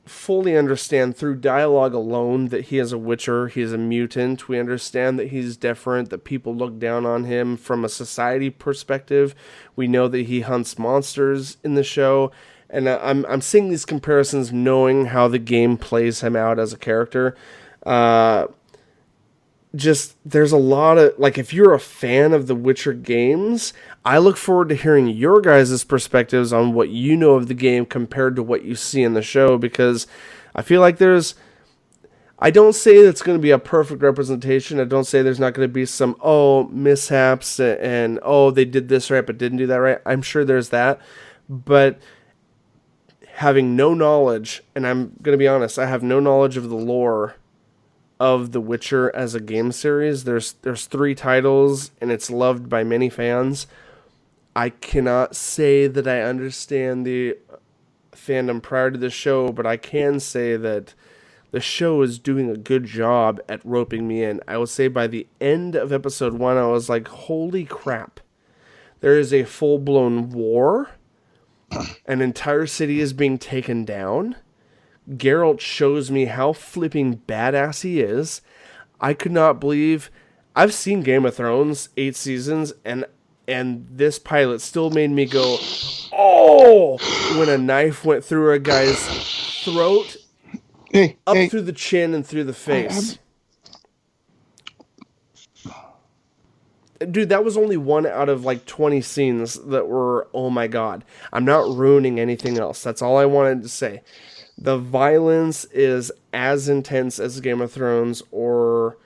fully understand through dialogue alone that he is a Witcher, he is a mutant. We understand that he's different, that people look down on him from a society perspective. We know that he hunts monsters in the show. And I'm seeing these comparisons knowing how the game plays him out as a character. Just, there's a lot of, like, if you're a fan of the Witcher games, I look forward to hearing your guys' perspectives on what you know of the game compared to what you see in the show, because I feel like I don't say it's going to be a perfect representation. I don't say there's not going to be some, mishaps and, they did this right but didn't do that right. I'm sure there's that. But having no knowledge, and I'm going to be honest, I have no knowledge of the lore of The Witcher as a game series. There's 3 titles, and it's loved by many fans. I cannot say that I understand the fandom prior to the show, but I can say that the show is doing a good job at roping me in. I would say by the end of episode 1, I was like, holy crap. There is a full-blown war. An entire city is being taken down. Geralt shows me how flipping badass he is. I could not believe... I've seen Game of Thrones, 8 seasons, and this pilot still made me go, oh! When a knife went through a guy's throat, through the chin and through the face. Dude, that was only 1 out of like 20 scenes that were, oh my god. I'm not ruining anything else. That's all I wanted to say. The violence is as intense as Game of Thrones, or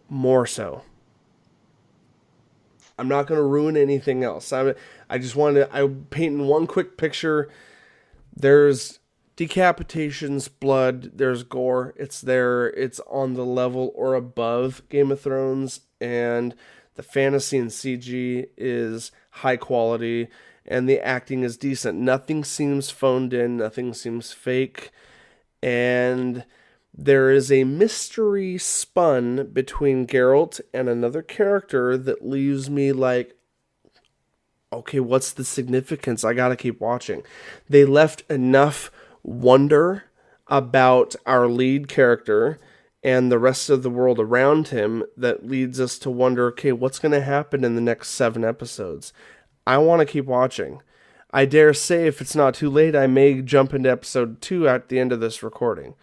more so. I'm not going to ruin anything else. I'm painting one quick picture. There's decapitations, blood, there's gore. It's there. It's on the level or above Game of Thrones, and the fantasy and CG is high quality, and the acting is decent. Nothing seems phoned in. Nothing seems fake. And there is a mystery spun between Geralt and another character that leaves me like, okay, what's the significance? I gotta keep watching. They left enough wonder about our lead character and the rest of the world around him that leads us to wonder, okay, what's going to happen in the next 7 episodes? I want to keep watching. I dare say if it's not too late, I may jump into episode 2 at the end of this recording.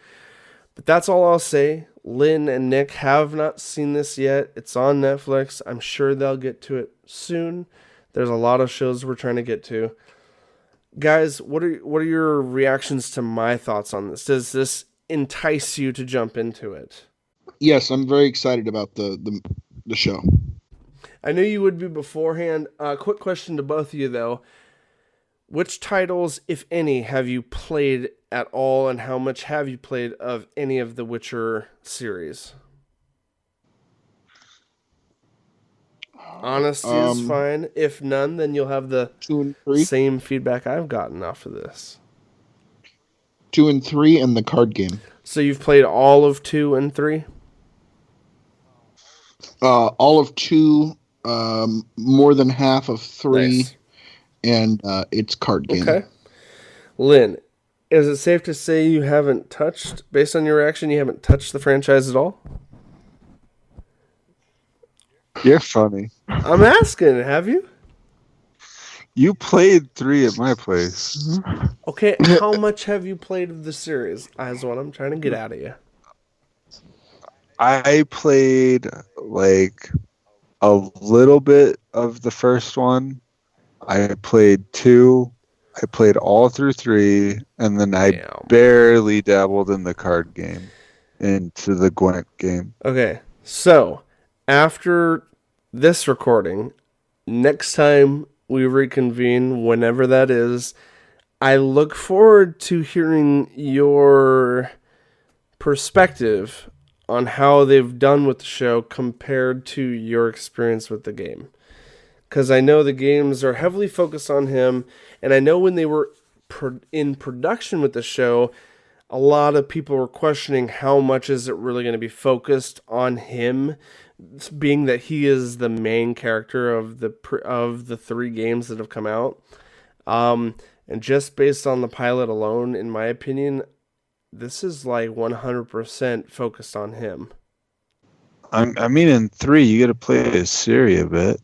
But that's all I'll say. Lynn and Nick have not seen this yet. It's on Netflix. I'm sure they'll get to it soon. There's a lot of shows we're trying to get to. Guys, what are your reactions to my thoughts on this? Does this entice you to jump into it? Yes, I'm very excited about the show. I knew you would be beforehand. Quick question to both of you, though. Which titles, if any, have you played at all, and how much have you played of any of the Witcher series? Honesty is fine. If none, then you'll have the 2 and 3. Same feedback I've gotten off of this. 2 and 3 and the card game. So you've played all of 2 and 3? All of 2, more than half of 3, nice. And it's card game. Okay. Lynn, is it safe to say you haven't touched, based on your reaction, you haven't touched the franchise at all? You're funny. I'm asking, have you? You played 3 at my place. Okay, how much have you played of the series? That's what I'm trying to get out of you. I played like a little bit of the first one. I played 2. I played all through 3, and then I barely dabbled in the card game, into the Gwent game. Okay, so after this recording, next time we reconvene, whenever that is, I look forward to hearing your perspective on how they've done with the show compared to your experience with the game. Because I know the games are heavily focused on him, and I know when they were in production with the show, a lot of people were questioning how much is it really going to be focused on him, being that he is the main character of the three games that have come out. And just based on the pilot alone, in my opinion, this is like 100% focused on him. I mean, in 3, you got to play as Siri a bit.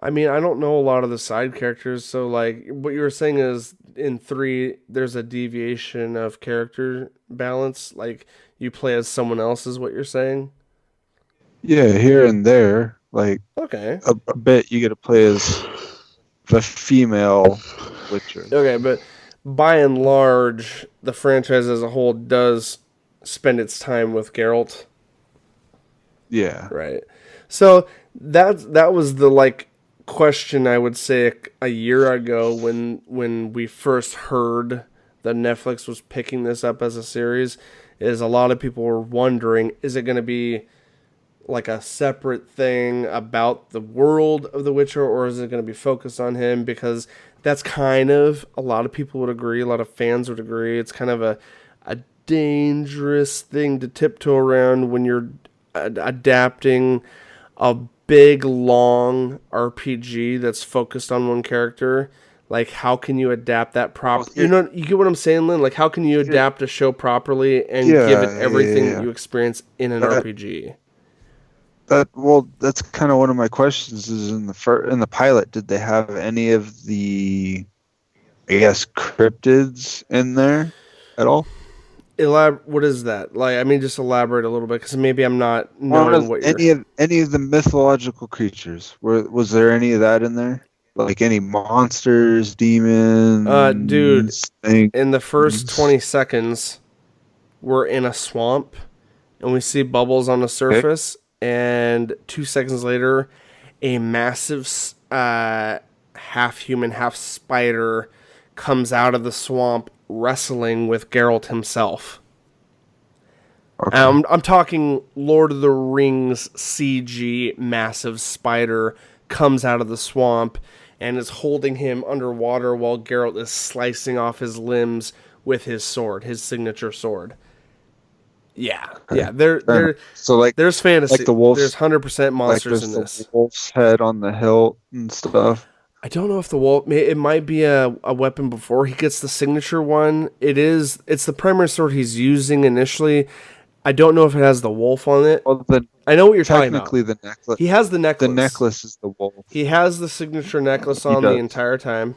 I mean, I don't know a lot of the side characters, so like what you were saying is in 3 there's a deviation of character balance, like you play as someone else is what you're saying? Yeah, here and there, like Okay. a bit you got to play as the female Witcher. Okay, but by and large, the franchise as a whole does spend its time with Geralt. Yeah. Right. So that was the like question I would say a year ago when we first heard that Netflix was picking this up as a series, is a lot of people were wondering, is it going to be like a separate thing about the world of The Witcher, or is it going to be focused on him? Because that's kind of, a lot of people would agree, a lot of fans would agree, it's kind of a dangerous thing to tiptoe around when you're adapting a big, long RPG that's focused on one character. Like, how can you adapt that properly? You get what I'm saying, Lynn? Like, how can you adapt a show properly and give it everything that you experience in an RPG? That's kind of one of my questions. Is in the pilot, did they have any of the, I guess, cryptids in there at all? What is that? Like, I mean, just elaborate a little bit, because maybe I'm not knowing what you're... Any of the mythological creatures. Was there any of that in there? Like any monsters, demons? Dude, things? in the first 20 seconds, we're in a swamp, and we see bubbles on the surface, and 2 seconds later, a massive half human, half spider comes out of the swamp wrestling with Geralt himself. Okay. I'm talking Lord of the Rings CG massive spider comes out of the swamp and is holding him underwater while Geralt is slicing off his limbs with his sword, his signature sword. Yeah, okay. Yeah. So like, there's fantasy. Like the wolf, there's 100% monsters in this. The wolf's head on the hilt and stuff. I don't know if the wolf... It might be a weapon before he gets the signature one. It's the primary sword he's using initially. I don't know if it has the wolf on it. Well, I know what you're talking about. Technically, the necklace. He has the necklace. The necklace is the wolf. He has the signature necklace on the entire time.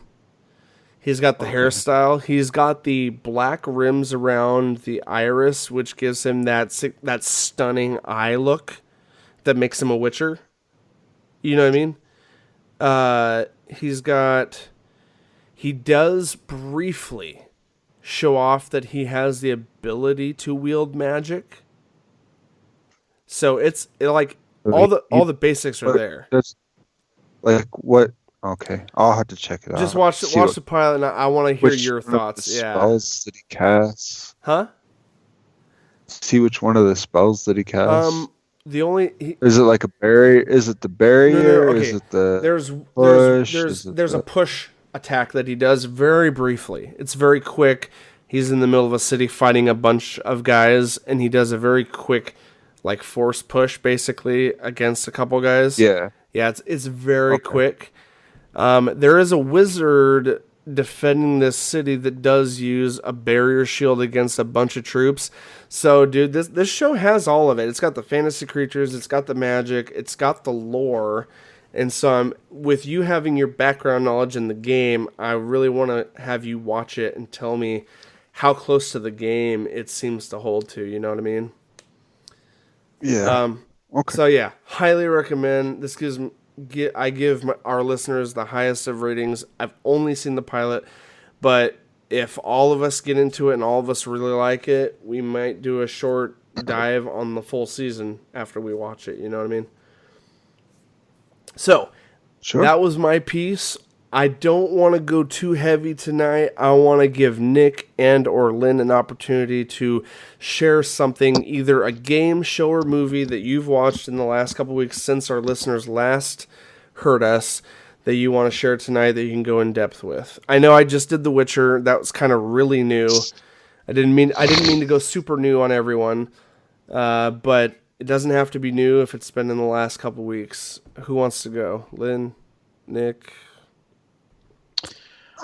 He's got the hairstyle. He's got the black rims around the iris, which gives him that stunning eye look that makes him a Witcher. You know what I mean? He does briefly show off that he has the ability to wield magic. So all the basics are there. That's like what? Okay, I'll have to check it out. Just watch the pilot, and I want to hear your thoughts. Yeah. Spells that he casts? Huh? See which one of the spells that he casts? Is it like a barrier? Is it the barrier? No, okay. Is it the push? There's a push attack that he does very briefly. It's very quick. He's in the middle of a city fighting a bunch of guys, and he does a very quick, like, force push basically against a couple guys. Yeah. Yeah, it's very quick. There is a wizard defending this city that does use a barrier shield against a bunch of troops. So, dude, this show has all of it. It's got the fantasy creatures, it's got the magic, it's got the lore. And so, with you having your background knowledge in the game, I really want to have you watch it and tell me how close to the game it seems to hold to. You know what I mean? Yeah. Okay. So, yeah, highly recommend. I give our listeners the highest of ratings. I've only seen the pilot, but if all of us get into it and all of us really like it, we might do a short dive on the full season after we watch it. You know what I mean? So, Sure. that was my piece. I don't want to go too heavy tonight. I want to give Nick and or Lynn an opportunity to share something, either a game, show, or movie that you've watched in the last couple weeks since our listeners last heard us that you want to share tonight that you can go in depth with. I know I just did The Witcher. That was kind of really new. I didn't mean to go super new on everyone, but it doesn't have to be new if it's been in the last couple weeks. Who wants to go? Lynn, Nick.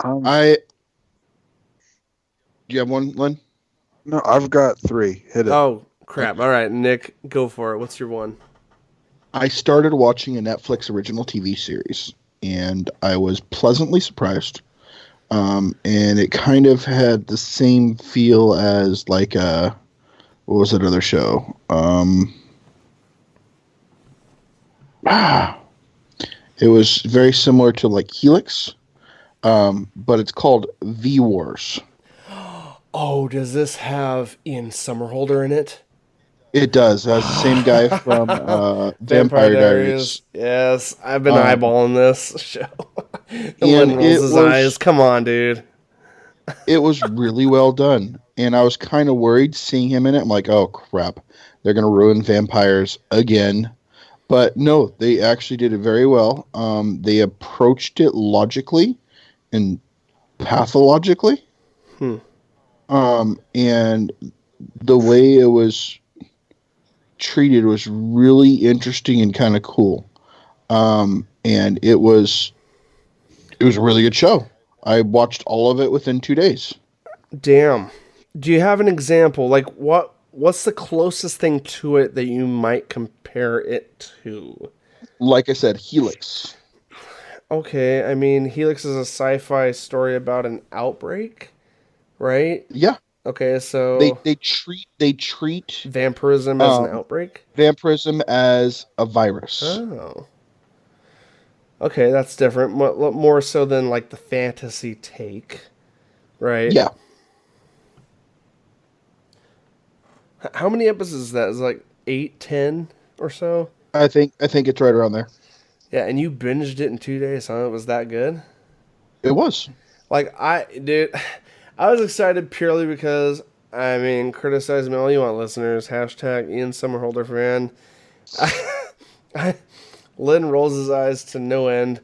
Do you have one, Lynn? No, I've got 3. Hit it. Oh, crap. All right, Nick, go for it. What's your one? I started watching a Netflix original TV series, and I was pleasantly surprised. And it kind of had the same feel as like what was that other show? It was very similar to like Helix, but it's called V Wars. Oh, does this have Ian Somerhalder in it? It does. It has the same guy from Vampire Diaries. Yes, I've been eyeballing this show. And rolls his eyes. Come on, dude. It was really well done. And I was kind of worried seeing him in it. I'm like, oh, crap. They're going to ruin vampires again. But no, they actually did it very well. They approached it logically and pathologically. And the way it was treated was really interesting and kind of cool. And it was a really good show. I watched all of it within 2 days. Damn. Do you have an example? Like, what's the closest thing to it that you might compare it to? Like I said, Helix. Okay, I mean, Helix is a sci-fi story about an outbreak, right? Yeah. Okay, so they treat vampirism as an outbreak? Vampirism as a virus. Oh. Okay, that's different. More so than like the fantasy take, right? Yeah. How many episodes is that? Is it like 8, 10 or so? I think it's right around there. Yeah, and you binged it in 2 days, huh? It was that good? It was. Like, I was excited purely because, I mean, criticize me all you want, listeners. Hashtag Ian Somerhalder fan. Lynn rolls his eyes to no end.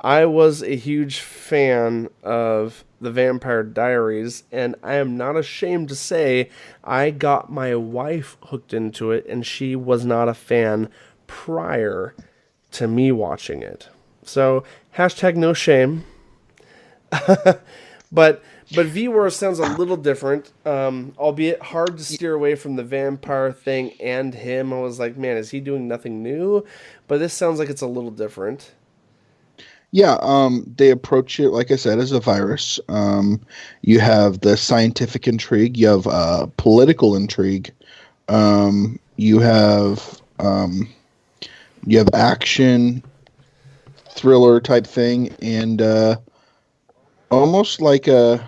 I was a huge fan of the Vampire Diaries, and I am not ashamed to say I got my wife hooked into it, and she was not a fan prior to me watching it. So, hashtag no shame. But V-Wars sounds a little different, albeit hard to steer away from the vampire thing and him. I was like, man, is he doing nothing new? But this sounds like it's a little different. Yeah, they approach it, like I said, as a virus. You have the scientific intrigue. You have political intrigue. You have action, thriller type thing, and almost like to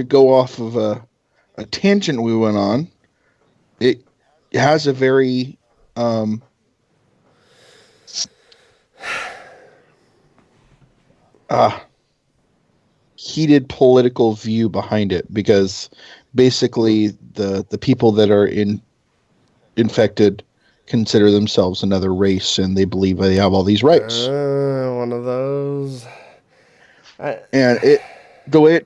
go off of a tangent we went on. It has a very heated political view behind it, because basically the people that are infected consider themselves another race, and they believe they have all these rights. One of those. And the way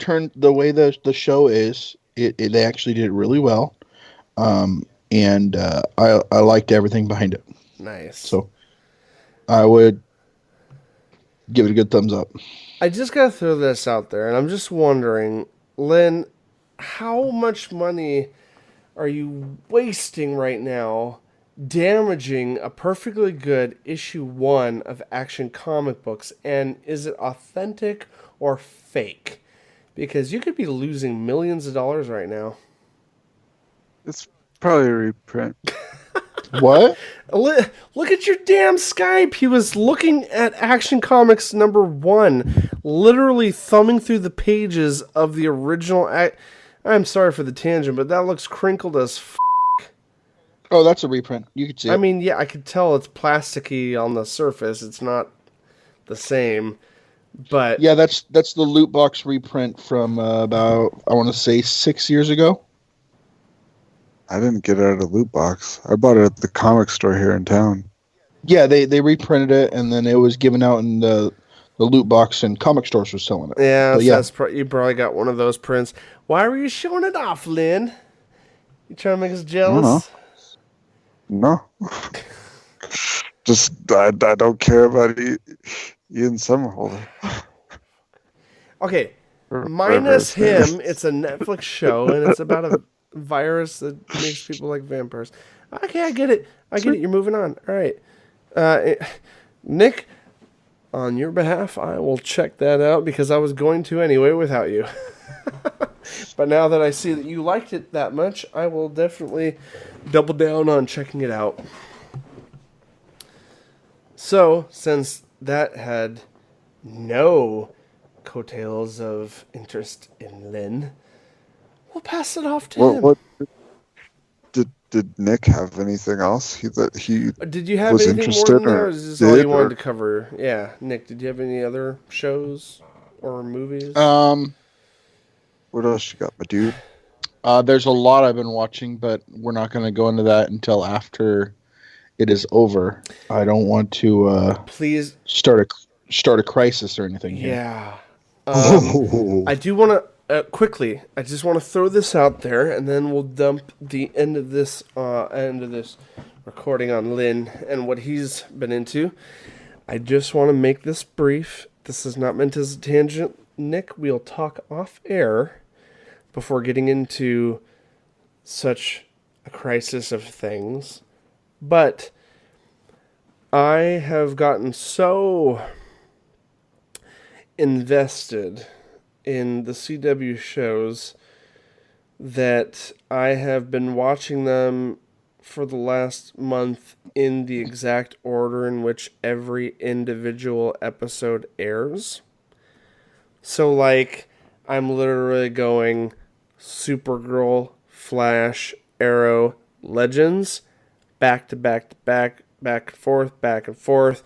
the show is, they actually did it really well, and I liked everything behind it. Nice. So I would give it a good thumbs up. I just gotta throw this out there, and I'm just wondering, Lynn, how much money are you wasting right now damaging a perfectly good issue 1 of Action Comic Books, and is it authentic or fake? Because you could be losing millions of dollars right now. It's probably a reprint. What? Look at your damn Skype. He was looking at Action Comics #1, literally thumbing through the pages of the original. I'm sorry for the tangent, but that looks crinkled as f***. Oh, that's a reprint. You could see I it. mean, yeah, I could tell it's plasticky on the surface. It's not the same, but Yeah, that's the loot box reprint from about, I want to say, 6 years ago. I didn't get it at a loot box. I bought it at the comic store here in town. Yeah, they reprinted it, and then it was given out in the loot box, and comic stores were selling it. yeah, But so yeah, you probably got one of those prints. Why were you showing it off, Lynn? You trying to make us I don't know. jealous? No. Just, I don't care about Ian Somerhalder. Okay, Or whatever minus his name is. him, it's a Netflix show, and it's about a virus that makes people like vampires. Okay, I get it. I get it. You're moving on. All right. Nick, on your behalf, I will check that out because I was going to anyway without you. But now that I see that you liked it that much, I will definitely double down on checking it out. So, since that had no coattails of interest in Lynn, we'll pass it off to him. What did Nick have anything else that he Did you have was anything more interested than that, or or is this all you did, wanted or to cover? Yeah, Nick, did you have any other shows or movies? what else you got, my dude? there's a lot I've been watching, but we're not going to go into that until after it is over. I don't want to Please. start a crisis or anything here. Yeah. I do want to quickly. I just want to throw this out there, and then we'll dump the end of this recording on Lynn and what he's been into. I just want to make this brief. This is not meant as a tangent. Nick, we'll talk off air before getting into such a crisis of things. But I have gotten so invested in the CW shows that I have been watching them for the last month in the exact order in which every individual episode airs. So, like, I'm literally going Supergirl, Flash, Arrow, Legends, back to back to back, back and forth.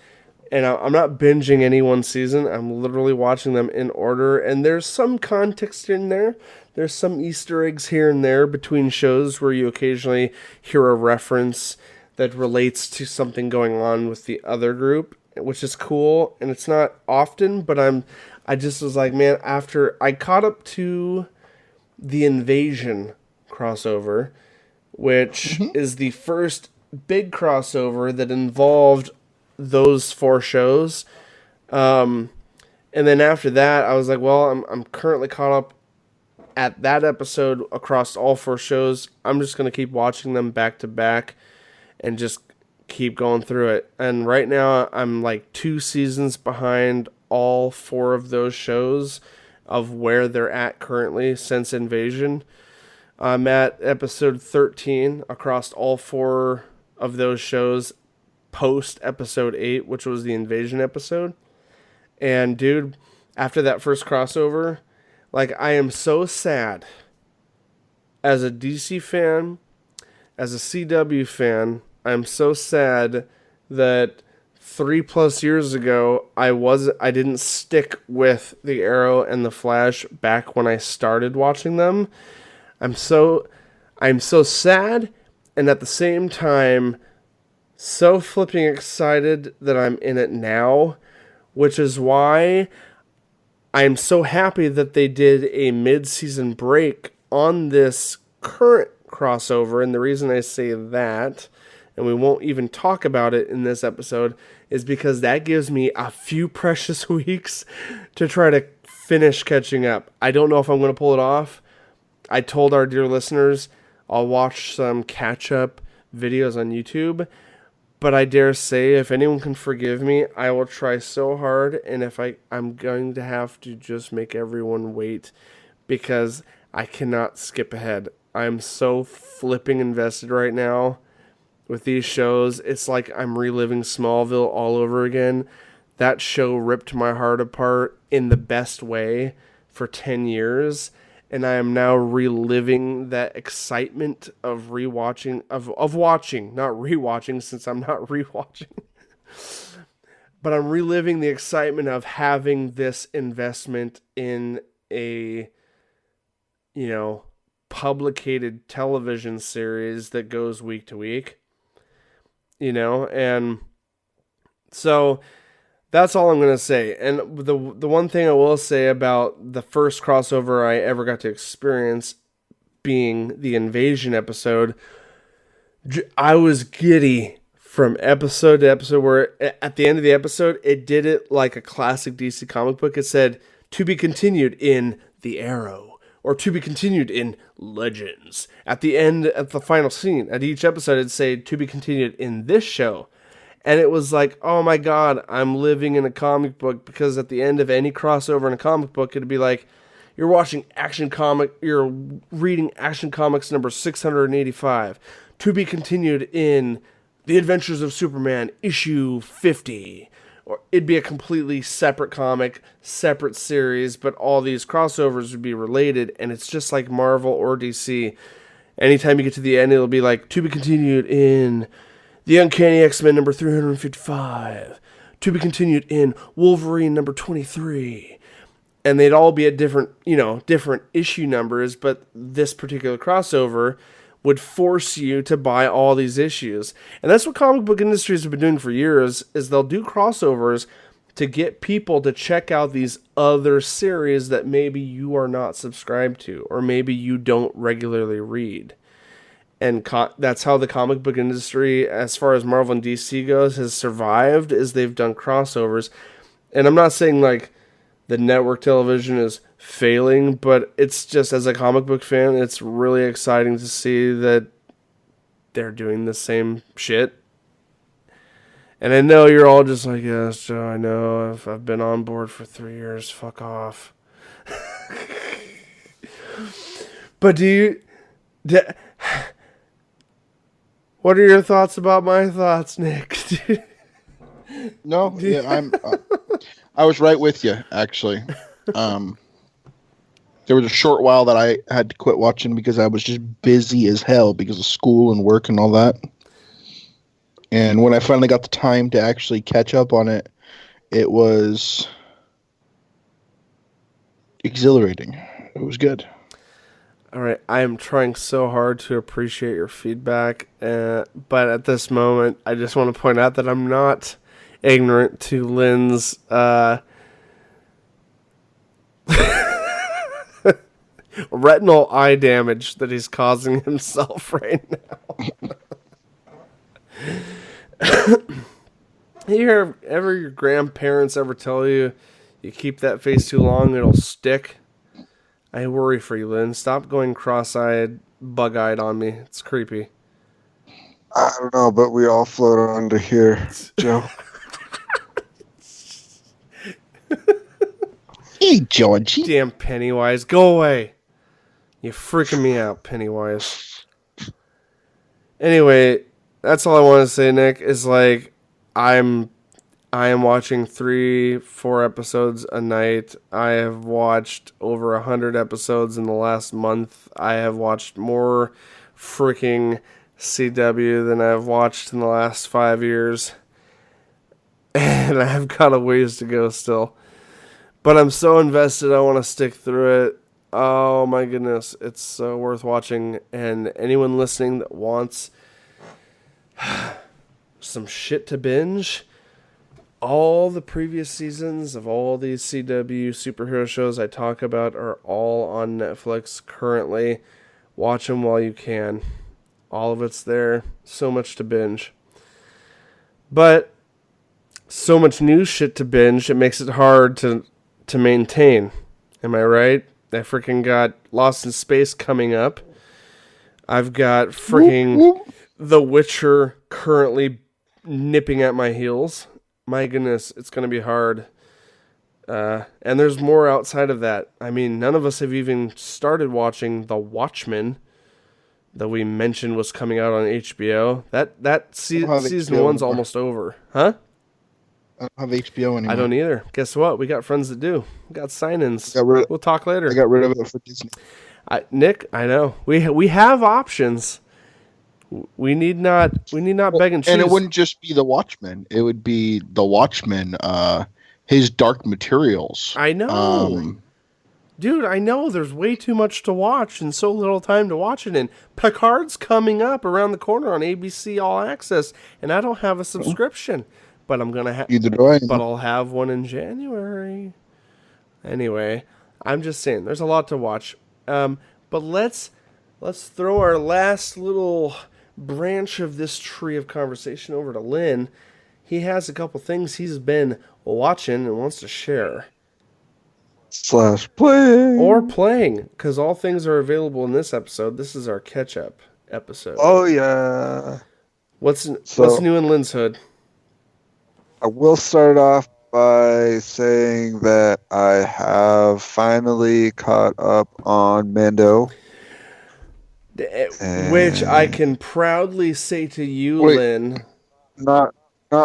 And I'm not binging any one season. I'm literally watching them in order. And there's some context in there. There's some Easter eggs here and there between shows where you occasionally hear a reference that relates to something going on with the other group, which is cool. And it's not often, but I just was like, man, after I caught up to the Invasion crossover, which is the first big crossover that involved those 4 shows. And then after that, I was like, well, I'm currently caught up at that episode across all 4 shows. I'm just going to keep watching them back to back and just keep going through it. And right now, I'm like 2 seasons behind all 4 of those shows of where they're at currently since Invasion. I'm at episode 13 across all 4 of those shows post episode 8, which was the Invasion episode. And dude, after that first crossover, like, I am so sad as a DC fan, as a CW fan. I'm so sad that 3+ years ago I didn't stick with the Arrow and the Flash back when I started watching them. I'm so sad, and at the same time so flipping excited that I'm in it now, which is why I'm so happy that they did a mid-season break on this current crossover. And the reason I say that, and we won't even talk about it in this episode, is because that gives me a few precious weeks to try to finish catching up. I don't know if I'm going to pull it off. I told our dear listeners I'll watch some catch-up videos on YouTube. But I dare say, if anyone can forgive me, I will try so hard. And if I'm going to have to just make everyone wait, because I cannot skip ahead. I'm so flipping invested right now with these shows. It's like I'm reliving Smallville all over again. That show ripped my heart apart in the best way for 10 years. and I am now reliving that excitement of rewatching, of watching, not rewatching, since I'm not rewatching. But I'm reliving the excitement of having this investment in a, publicated television series that goes week to week, and so that's all I'm going to say. And the one thing I will say about the first crossover I ever got to experience being the Invasion episode, I was giddy from episode to episode, where at the end of the episode, it did it like a classic DC comic book. It said, "To be continued in The Arrow," or "To be continued in Legends." At the end, at the final scene, at each episode, it'd say, "To be continued in this show." And it was like, oh my God, I'm living in a comic book, because at the end of any crossover in a comic book, it'd be like, you're reading Action Comics number 685, to be continued in The Adventures of Superman, issue 50. Or it'd be a completely separate comic, separate series, but all these crossovers would be related, and it's just like Marvel or DC. Anytime you get to the end, it'll be like, to be continued in The Uncanny X-Men number 355, to be continued in Wolverine number 23. And they'd all be at different issue numbers, but this particular crossover would force you to buy all these issues. And that's what comic book industries have been doing for years, is they'll do crossovers to get people to check out these other series that maybe you are not subscribed to, or maybe you don't regularly read. And that's how the comic book industry, as far as Marvel and DC goes, has survived, is they've done crossovers. And I'm not saying like the network television is failing, but it's just, as a comic book fan, it's really exciting to see that they're doing the same shit. And I know you're all just like, yes, Joe, I know. I've been on board for 3 years. Fuck off. But what are your thoughts about my thoughts, Nick? No, yeah, I was right with you, actually. There was a short while that I had to quit watching because I was just busy as hell because of school and work and all that. And when I finally got the time to actually catch up on it, it was exhilarating. It was good. All right, I am trying so hard to appreciate your feedback, but at this moment, I just want to point out that I'm not ignorant to Lynn's retinal eye damage that he's causing himself right now. Ever your grandparents ever tell you keep that face too long, it'll stick? I worry for you, Lynn. Stop going cross-eyed, bug-eyed on me. It's creepy. I don't know, but we all float onto here, Joe. Hey, Georgie. Damn Pennywise. Go away. You're freaking me out, Pennywise. Anyway, that's all I want to say, Nick, is like, I am watching 3-4 episodes a night. I have watched over 100 episodes in the last month. I have watched more freaking CW than I've watched in the last 5 years. And I have got a ways to go still. But I'm so invested, I want to stick through it. Oh my goodness, it's so worth watching. And anyone listening that wants some shit to binge, all the previous seasons of all these CW superhero shows I talk about are all on Netflix currently. Watch them while you can. All of it's there. So much to binge. But so much new shit to binge, it makes it hard to maintain. Am I right? I freaking got Lost in Space coming up. I've got freaking The Witcher currently nipping at my heels. My goodness, it's going to be hard. And there's more outside of that. I mean, none of us have even started watching The Watchmen that we mentioned was coming out on HBO. That season one's almost over. Huh? I don't have HBO anymore. I don't either. Guess what? We got friends that do. We got sign-ins. We'll talk later. I got rid of it for Disney. Nick, I know. We have options. We need not beg and choose. And it wouldn't just be The Watchmen. It would be The Watchmen, his Dark Materials. I know. Dude, I know there's way too much to watch and so little time to watch it in. Picard's coming up around the corner on ABC All Access, and I don't have a subscription. But I'm gonna have. Either do I. But I'll have one in January. Anyway, I'm just saying, there's a lot to watch. But let's throw our last little branch of this tree of conversation over to Lynn. He has a couple things he's been watching and wants to share. /playing. Or playing, because all things are available in this episode. This is our catch-up episode. Oh, yeah. What's new in Lynn's hood? I will start off by saying that I have finally caught up on Mando. Which I can proudly say to you, Lynn. Not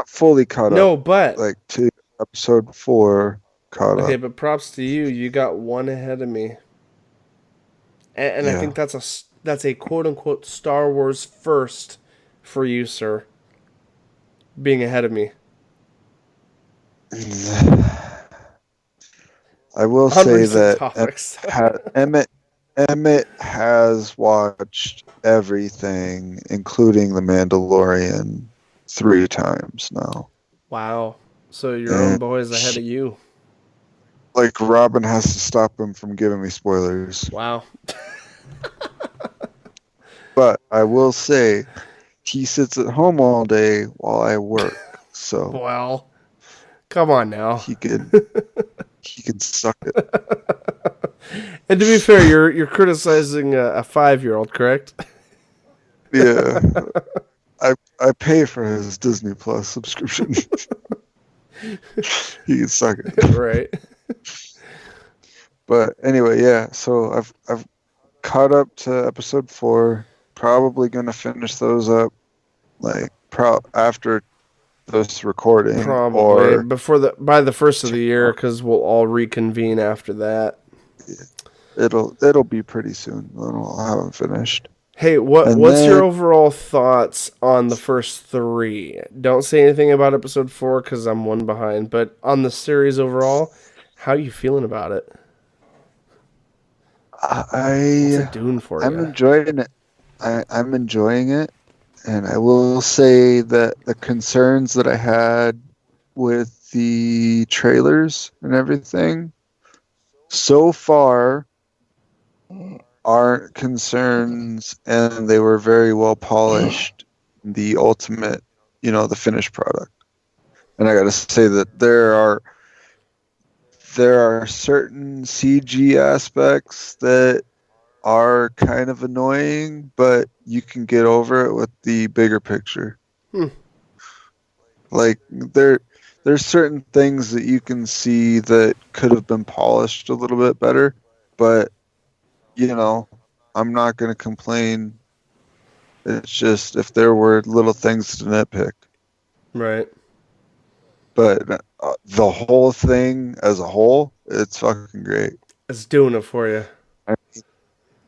fully caught up. No, but... Like to episode 4 caught up. Okay, but props to you. You got one ahead of me. And I think that's a quote-unquote Star Wars first for you, sir. Being ahead of me. I will say that Emmett has watched everything, including The Mandalorian, 3 times now. Wow. So your own boy is ahead of you. Like, Robin has to stop him from giving me spoilers. Wow. But I will say, he sits at home all day while I work. So well, come on now. He can suck it. And to be fair, you're criticizing a 5-year-old, correct? Yeah. I pay for his Disney Plus subscription. He can suck it. Right. But anyway, yeah. So I've caught up to episode 4. Probably gonna finish those up, like after this recording, probably or by the first of the year, because we'll all reconvene after that. It'll be pretty soon. I'll have them finished. Hey, what's your overall thoughts on the first 3? Don't say anything about episode 4 because I'm one behind. But on the series overall, how are you feeling about it? What's it doing for you? I'm enjoying it. I'm enjoying it, and I will say that the concerns that I had with the trailers and everything so far aren't concerns, and they were very well polished. The ultimate, the finished product. And I got to say that there are certain CG aspects that are kind of annoying, but you can get over it with the bigger picture. Like there's certain things that you can see that could have been polished a little bit better, but I'm not going to complain. It's just if there were little things to nitpick. Right. But the whole thing as a whole, it's fucking great. It's doing it for you.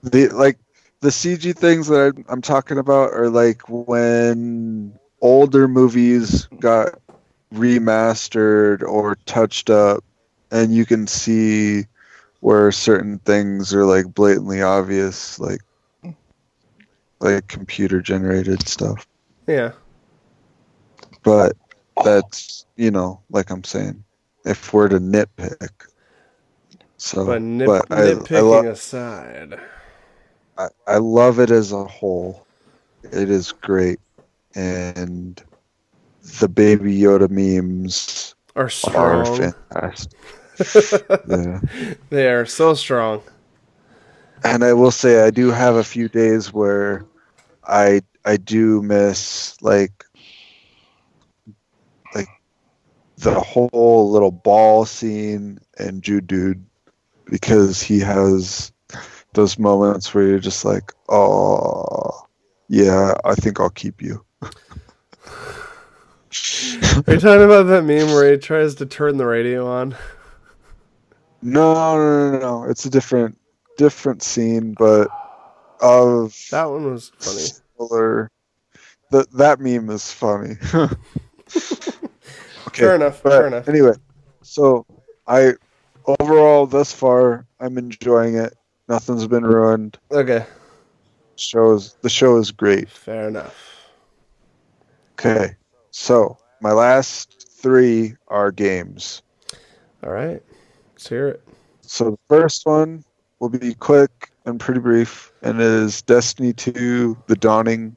The CG things that I'm talking about are like when older movies got remastered or touched up, and you can see where certain things are like blatantly obvious, like computer generated stuff. Yeah. But that's, like I'm saying, if we're to nitpick. So, nitpicking aside, I love it as a whole. It is great, and the Baby Yoda memes are strong. Are fantastic. Yeah. They are so strong. And I will say, I do have a few days where I do miss like the whole little ball scene and Jude Dude, because he has those moments where you're just like, oh, yeah, I think I'll keep you. Are you talking about that meme where he tries to turn the radio on? No. It's a different scene, but of that one was funny. Similar. That meme is funny. Okay, fair enough. Anyway, so overall thus far, I'm enjoying it. Nothing's been ruined. Okay. The show is great. Fair enough. Okay, so my last 3 are games. All right, let's hear it. So the first one will be quick and pretty brief, and it is Destiny 2: The Dawning.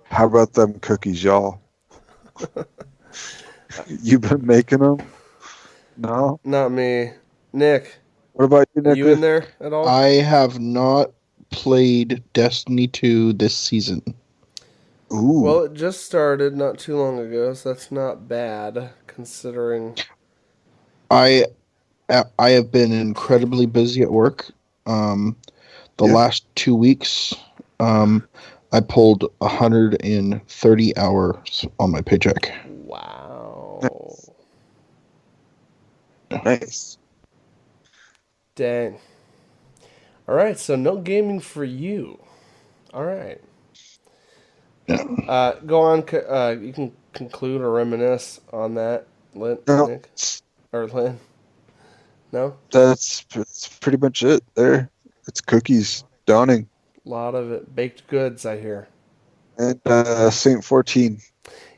How about them cookies, y'all? You been making them? No? Not me. Nick. What about you, Nick? You in there at all? I have not played Destiny 2 this season. Ooh. Well, it just started not too long ago, so that's not bad, considering... I have been incredibly busy at work. The last 2 weeks, I pulled 130 hours on my paycheck. Wow. Nice. Dang. All right, so no gaming for you. All right. Yeah. Go on. You can conclude or reminisce on that, Nick or Lynn. No. That's pretty much it. There, it's cookies dawning. A lot of it baked goods, I hear. And Saint 14.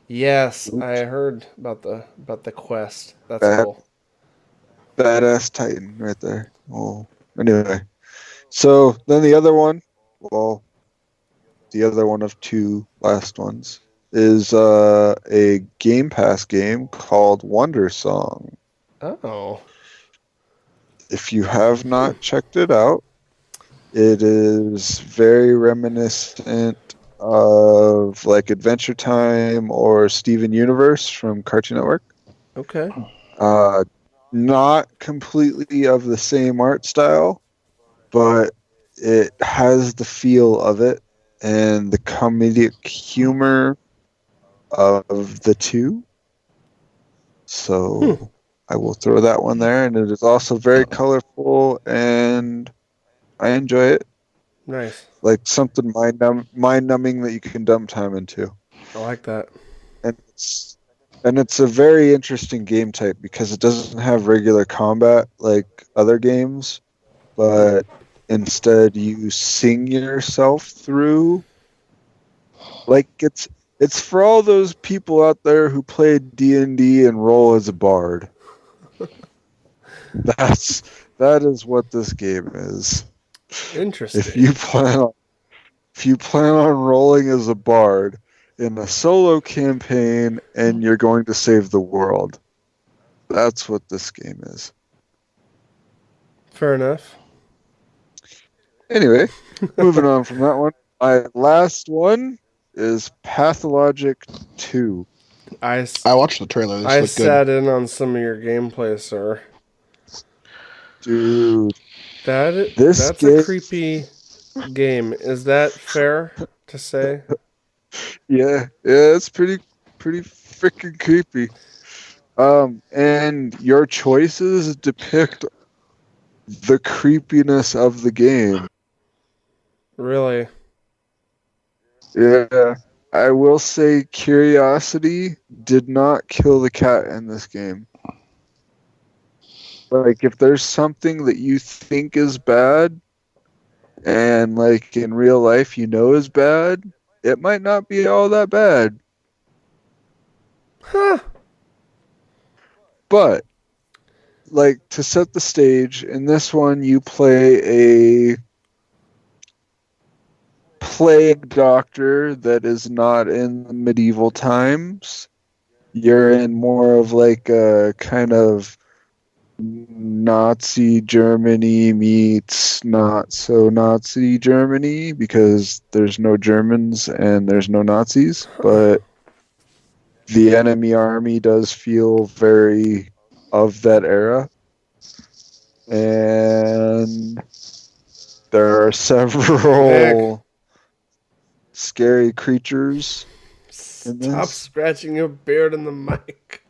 Yes, Oops. I heard about the quest. That's cool. Badass Titan right there. Oh, anyway. So then the other one, the other one of 2 last ones is a Game Pass game called Wonder Song. Oh. If you have not checked it out, it is very reminiscent of like Adventure Time or Steven Universe from Cartoon Network. Okay. Not completely of the same art style, but it has the feel of it and the comedic humor of the 2. So I will throw that one there, and it is also very colorful, and I enjoy it. Nice. Like something mind-numbing that you can dump time into. I like that. And it's a very interesting game type because it doesn't have regular combat like other games, but instead you sing yourself through. Like it's for all those people out there who play D&D and roll as a bard. That is what this game is. Interesting. If you plan on rolling as a bard in a solo campaign and you're going to save the world, that's what this game is. Fair enough. Anyway, moving on from that one. My last one is Pathologic 2. I watched the trailer. This I looked good. sat in on some of your gameplay, sir. Dude. That's a creepy game. Is that fair to say? Yeah, it's pretty freaking creepy. And your choices depict the creepiness of the game. Really? Yeah. I will say curiosity did not kill the cat in this game. Like, if there's something that you think is bad, and like in real life you know is bad, it might not be all that bad. Huh. But, like, to set the stage, in this one you play a plague doctor that is not in the medieval times. You're in more of like a kind of Nazi Germany meets not so Nazi Germany, because there's no Germans and there's no Nazis, but the enemy army does feel very of that era. And there are several scary creatures in Stop this. scratching your beard in the mic.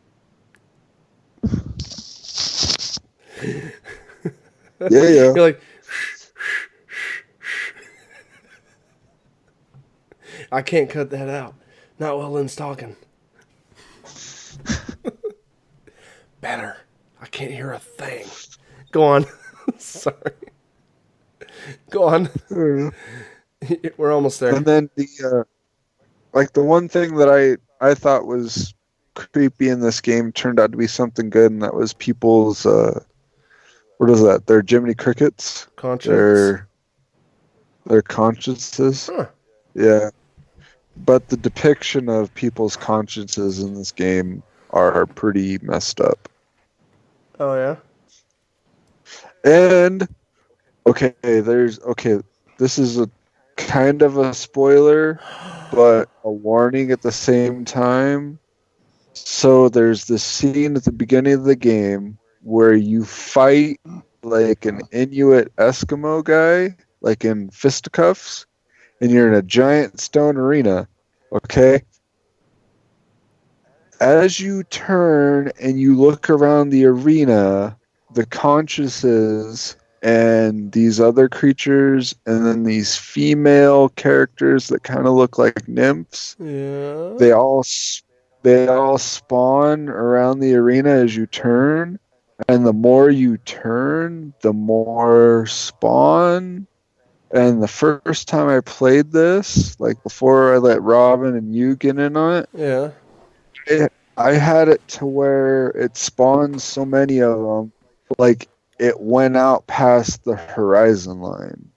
Yeah. You're like, I can't cut that out. Not while Lynn's talking. Better. I can't hear a thing. Go on. Sorry. Go on. We're almost there. And then the the one thing that I thought was creepy in this game turned out to be something good, and that was people's what is that? Their Jiminy Crickets, Conscience. their consciences. Huh. Yeah, but the depiction of people's consciences in this game are pretty messed up. Oh yeah. And this is a kind of a spoiler, but a warning at the same time. So there's this scene at the beginning of the game where you fight like an Inuit Eskimo guy, like in fisticuffs, and you're in a giant stone arena. Okay? As you turn and you look around the arena, the consciences and these other creatures, and then these female characters that kind of look like nymphs, Yeah. they all spawn around the arena as you turn, and the more you turn, the more spawn. And the first time I played this, like before I let Robin and you get in on Yeah. I had it to where it spawned so many of them, like it went out past the horizon line,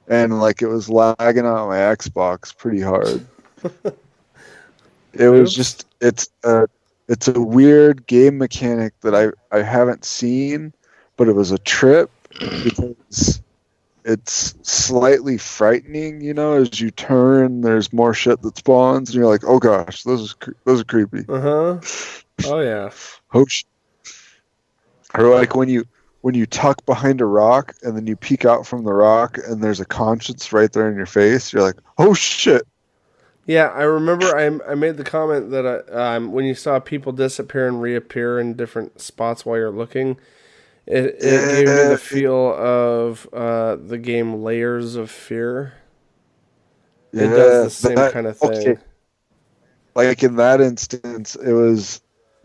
and like it was lagging out my Xbox pretty hard. It was Oops. just it's a weird game mechanic that I haven't seen, but it was a trip because it's slightly frightening, as you turn, there's more shit that spawns, and you're like, oh gosh, those are creepy. Uh-huh. Oh yeah. Oh shit. Or like when you tuck behind a rock and then you peek out from the rock and there's a conscience right there in your face, you're like, oh shit. Yeah, I remember I made the comment that when you saw people disappear and reappear in different spots while you're looking, it gave me the feel of the game Layers of Fear. It does the same kind of thing. Okay. Like in that instance, it was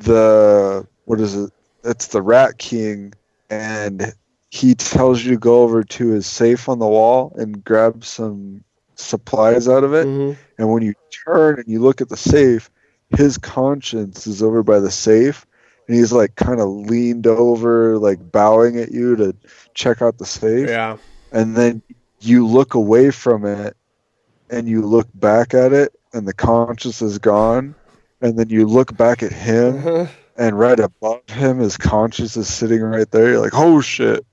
what is it? It's the Rat King, and he tells you to go over to his safe on the wall and grab some supplies out of it. Mm-hmm. And when you turn and you look at the safe, his conscience is over by the safe, and he's like kind of leaned over, like bowing at you to check out the safe. Yeah. And then you look away from it and you look back at it and the conscience is gone. And then you look back at him and right above him his conscience is sitting right there. You're like, oh shit.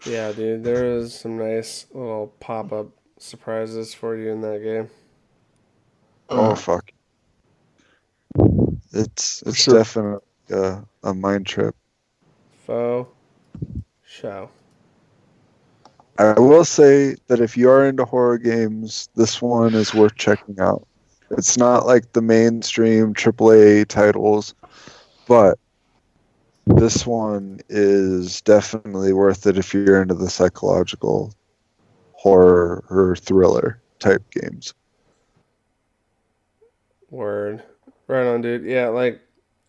Yeah, dude, there is some nice little pop-up surprises for you in that game. Oh fuck. It's sure. Definitely a mind trip. Faux show. I will say that if you are into horror games, this one is worth checking out. It's not like the mainstream AAA titles, but this one is definitely worth it if you're into the psychological horror or thriller type games. Word. Right on, dude. Yeah, like,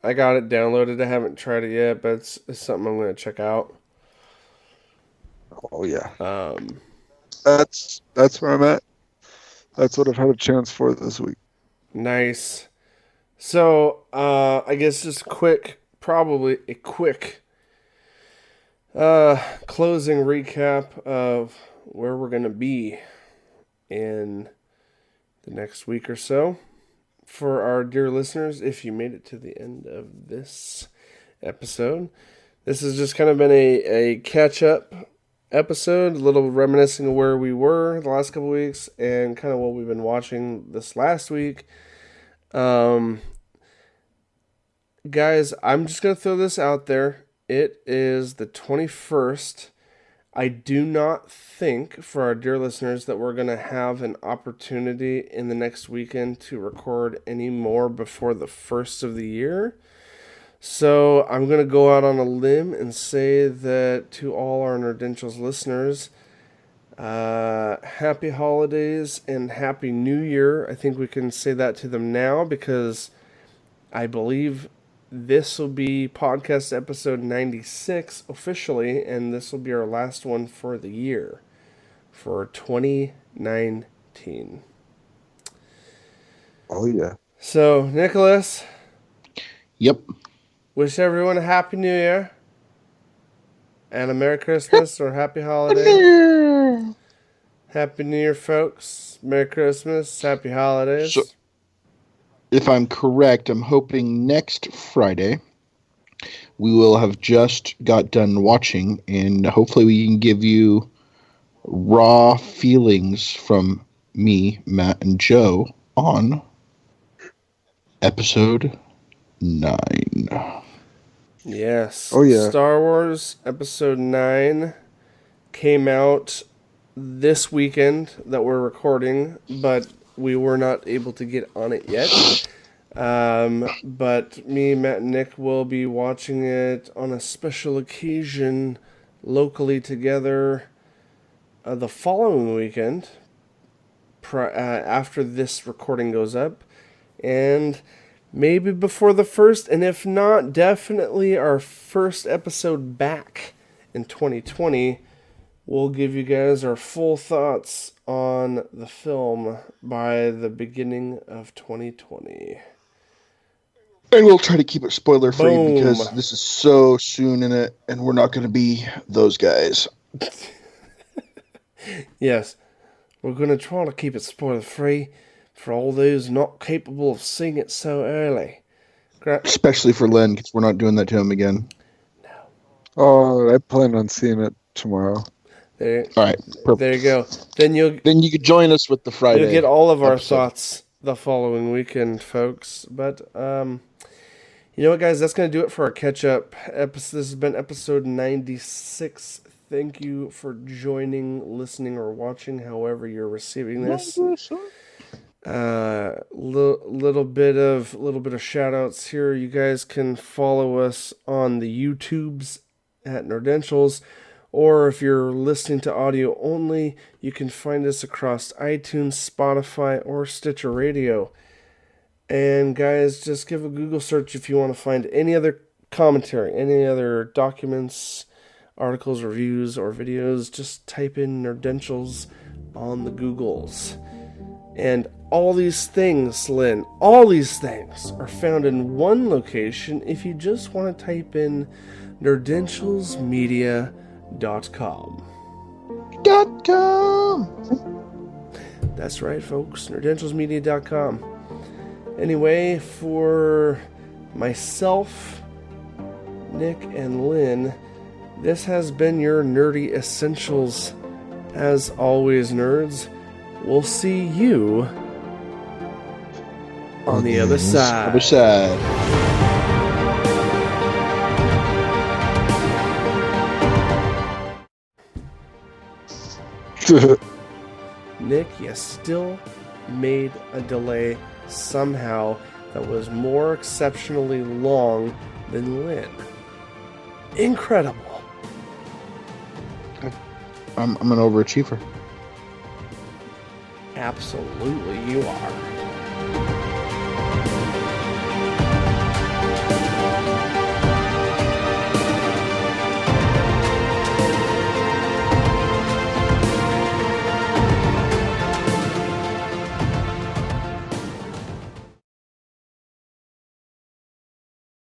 I got it downloaded. I haven't tried it yet, but it's something I'm going to check out. Oh, yeah. That's where I'm at. That's what I've had a chance for this week. Nice. So, I guess just probably a quick closing recap of where we're going to be in the next week or so. For our dear listeners, if you made it to the end of this episode, this has just kind of been a catch-up episode, a little reminiscing of where we were the last couple weeks and kind of what we've been watching this last week. Guys, I'm just going to throw this out there. It is the 21st I do not think, for our dear listeners, that we're going to have an opportunity in the next weekend to record any more before the first of the year. So I'm going to go out on a limb and say that to all our Nerdentials listeners, happy holidays and happy new year. I think we can say that to them now because I believe this will be podcast episode 96 officially, and this will be our last one for the year, for 2019. Oh, yeah. So, Nicholas. Yep. Wish everyone a Happy New Year. And a Merry Christmas or Happy Holidays. Happy New Year, folks. Merry Christmas. Happy Holidays. So, if I'm correct, I'm hoping next Friday we will have just got done watching, and hopefully we can give you raw feelings from me, Matt, and Joe on episode 9. Yes. Oh, yeah. Star Wars Episode 9 came out this weekend that we're recording, but we were not able to get on it yet. But me, Matt, and Nick will be watching it on a special occasion locally together the following weekend after this recording goes up. And maybe before the first, and if not, definitely our first episode back in 2020. We'll give you guys our full thoughts on the film by the beginning of 2020. And we'll try to keep it spoiler-free because this is so soon in it, and we're not going to be those guys. Yes, we're going to try to keep it spoiler-free for all those not capable of seeing it so early. Especially for Len, because we're not doing that to him again. No. Oh, I plan on seeing it tomorrow. All right, perfect. There you go. Then you could join us with the Friday. You'll get all of our episode. thoughts the following weekend, folks. But you know what, guys? That's going to do it for our catch-up episode. This has been episode 96. Thank you for joining, listening, or watching, however you're receiving this. Little bit of shout-outs here. You guys can follow us on the YouTubes at Nerdentials. Or if you're listening to audio only, you can find us across iTunes, Spotify, or Stitcher Radio. And guys, just give a Google search if you want to find any other commentary, any other documents, articles, reviews, or videos. Just type in Nerdentials on the Googles. And all these things, Lynn, all these things are found in one location if you just want to type in nerdentialsmedia.com. That's right, folks. Nerdentialsmedia.com. Anyway, for myself, Nick, and Lynn, this has been your Nerdy Essentials. As always, nerds, we'll see you on the other side. Other side. Nick, you still made a delay somehow that was more exceptionally long than Lynn. Incredible. I'm an overachiever. Absolutely, you are.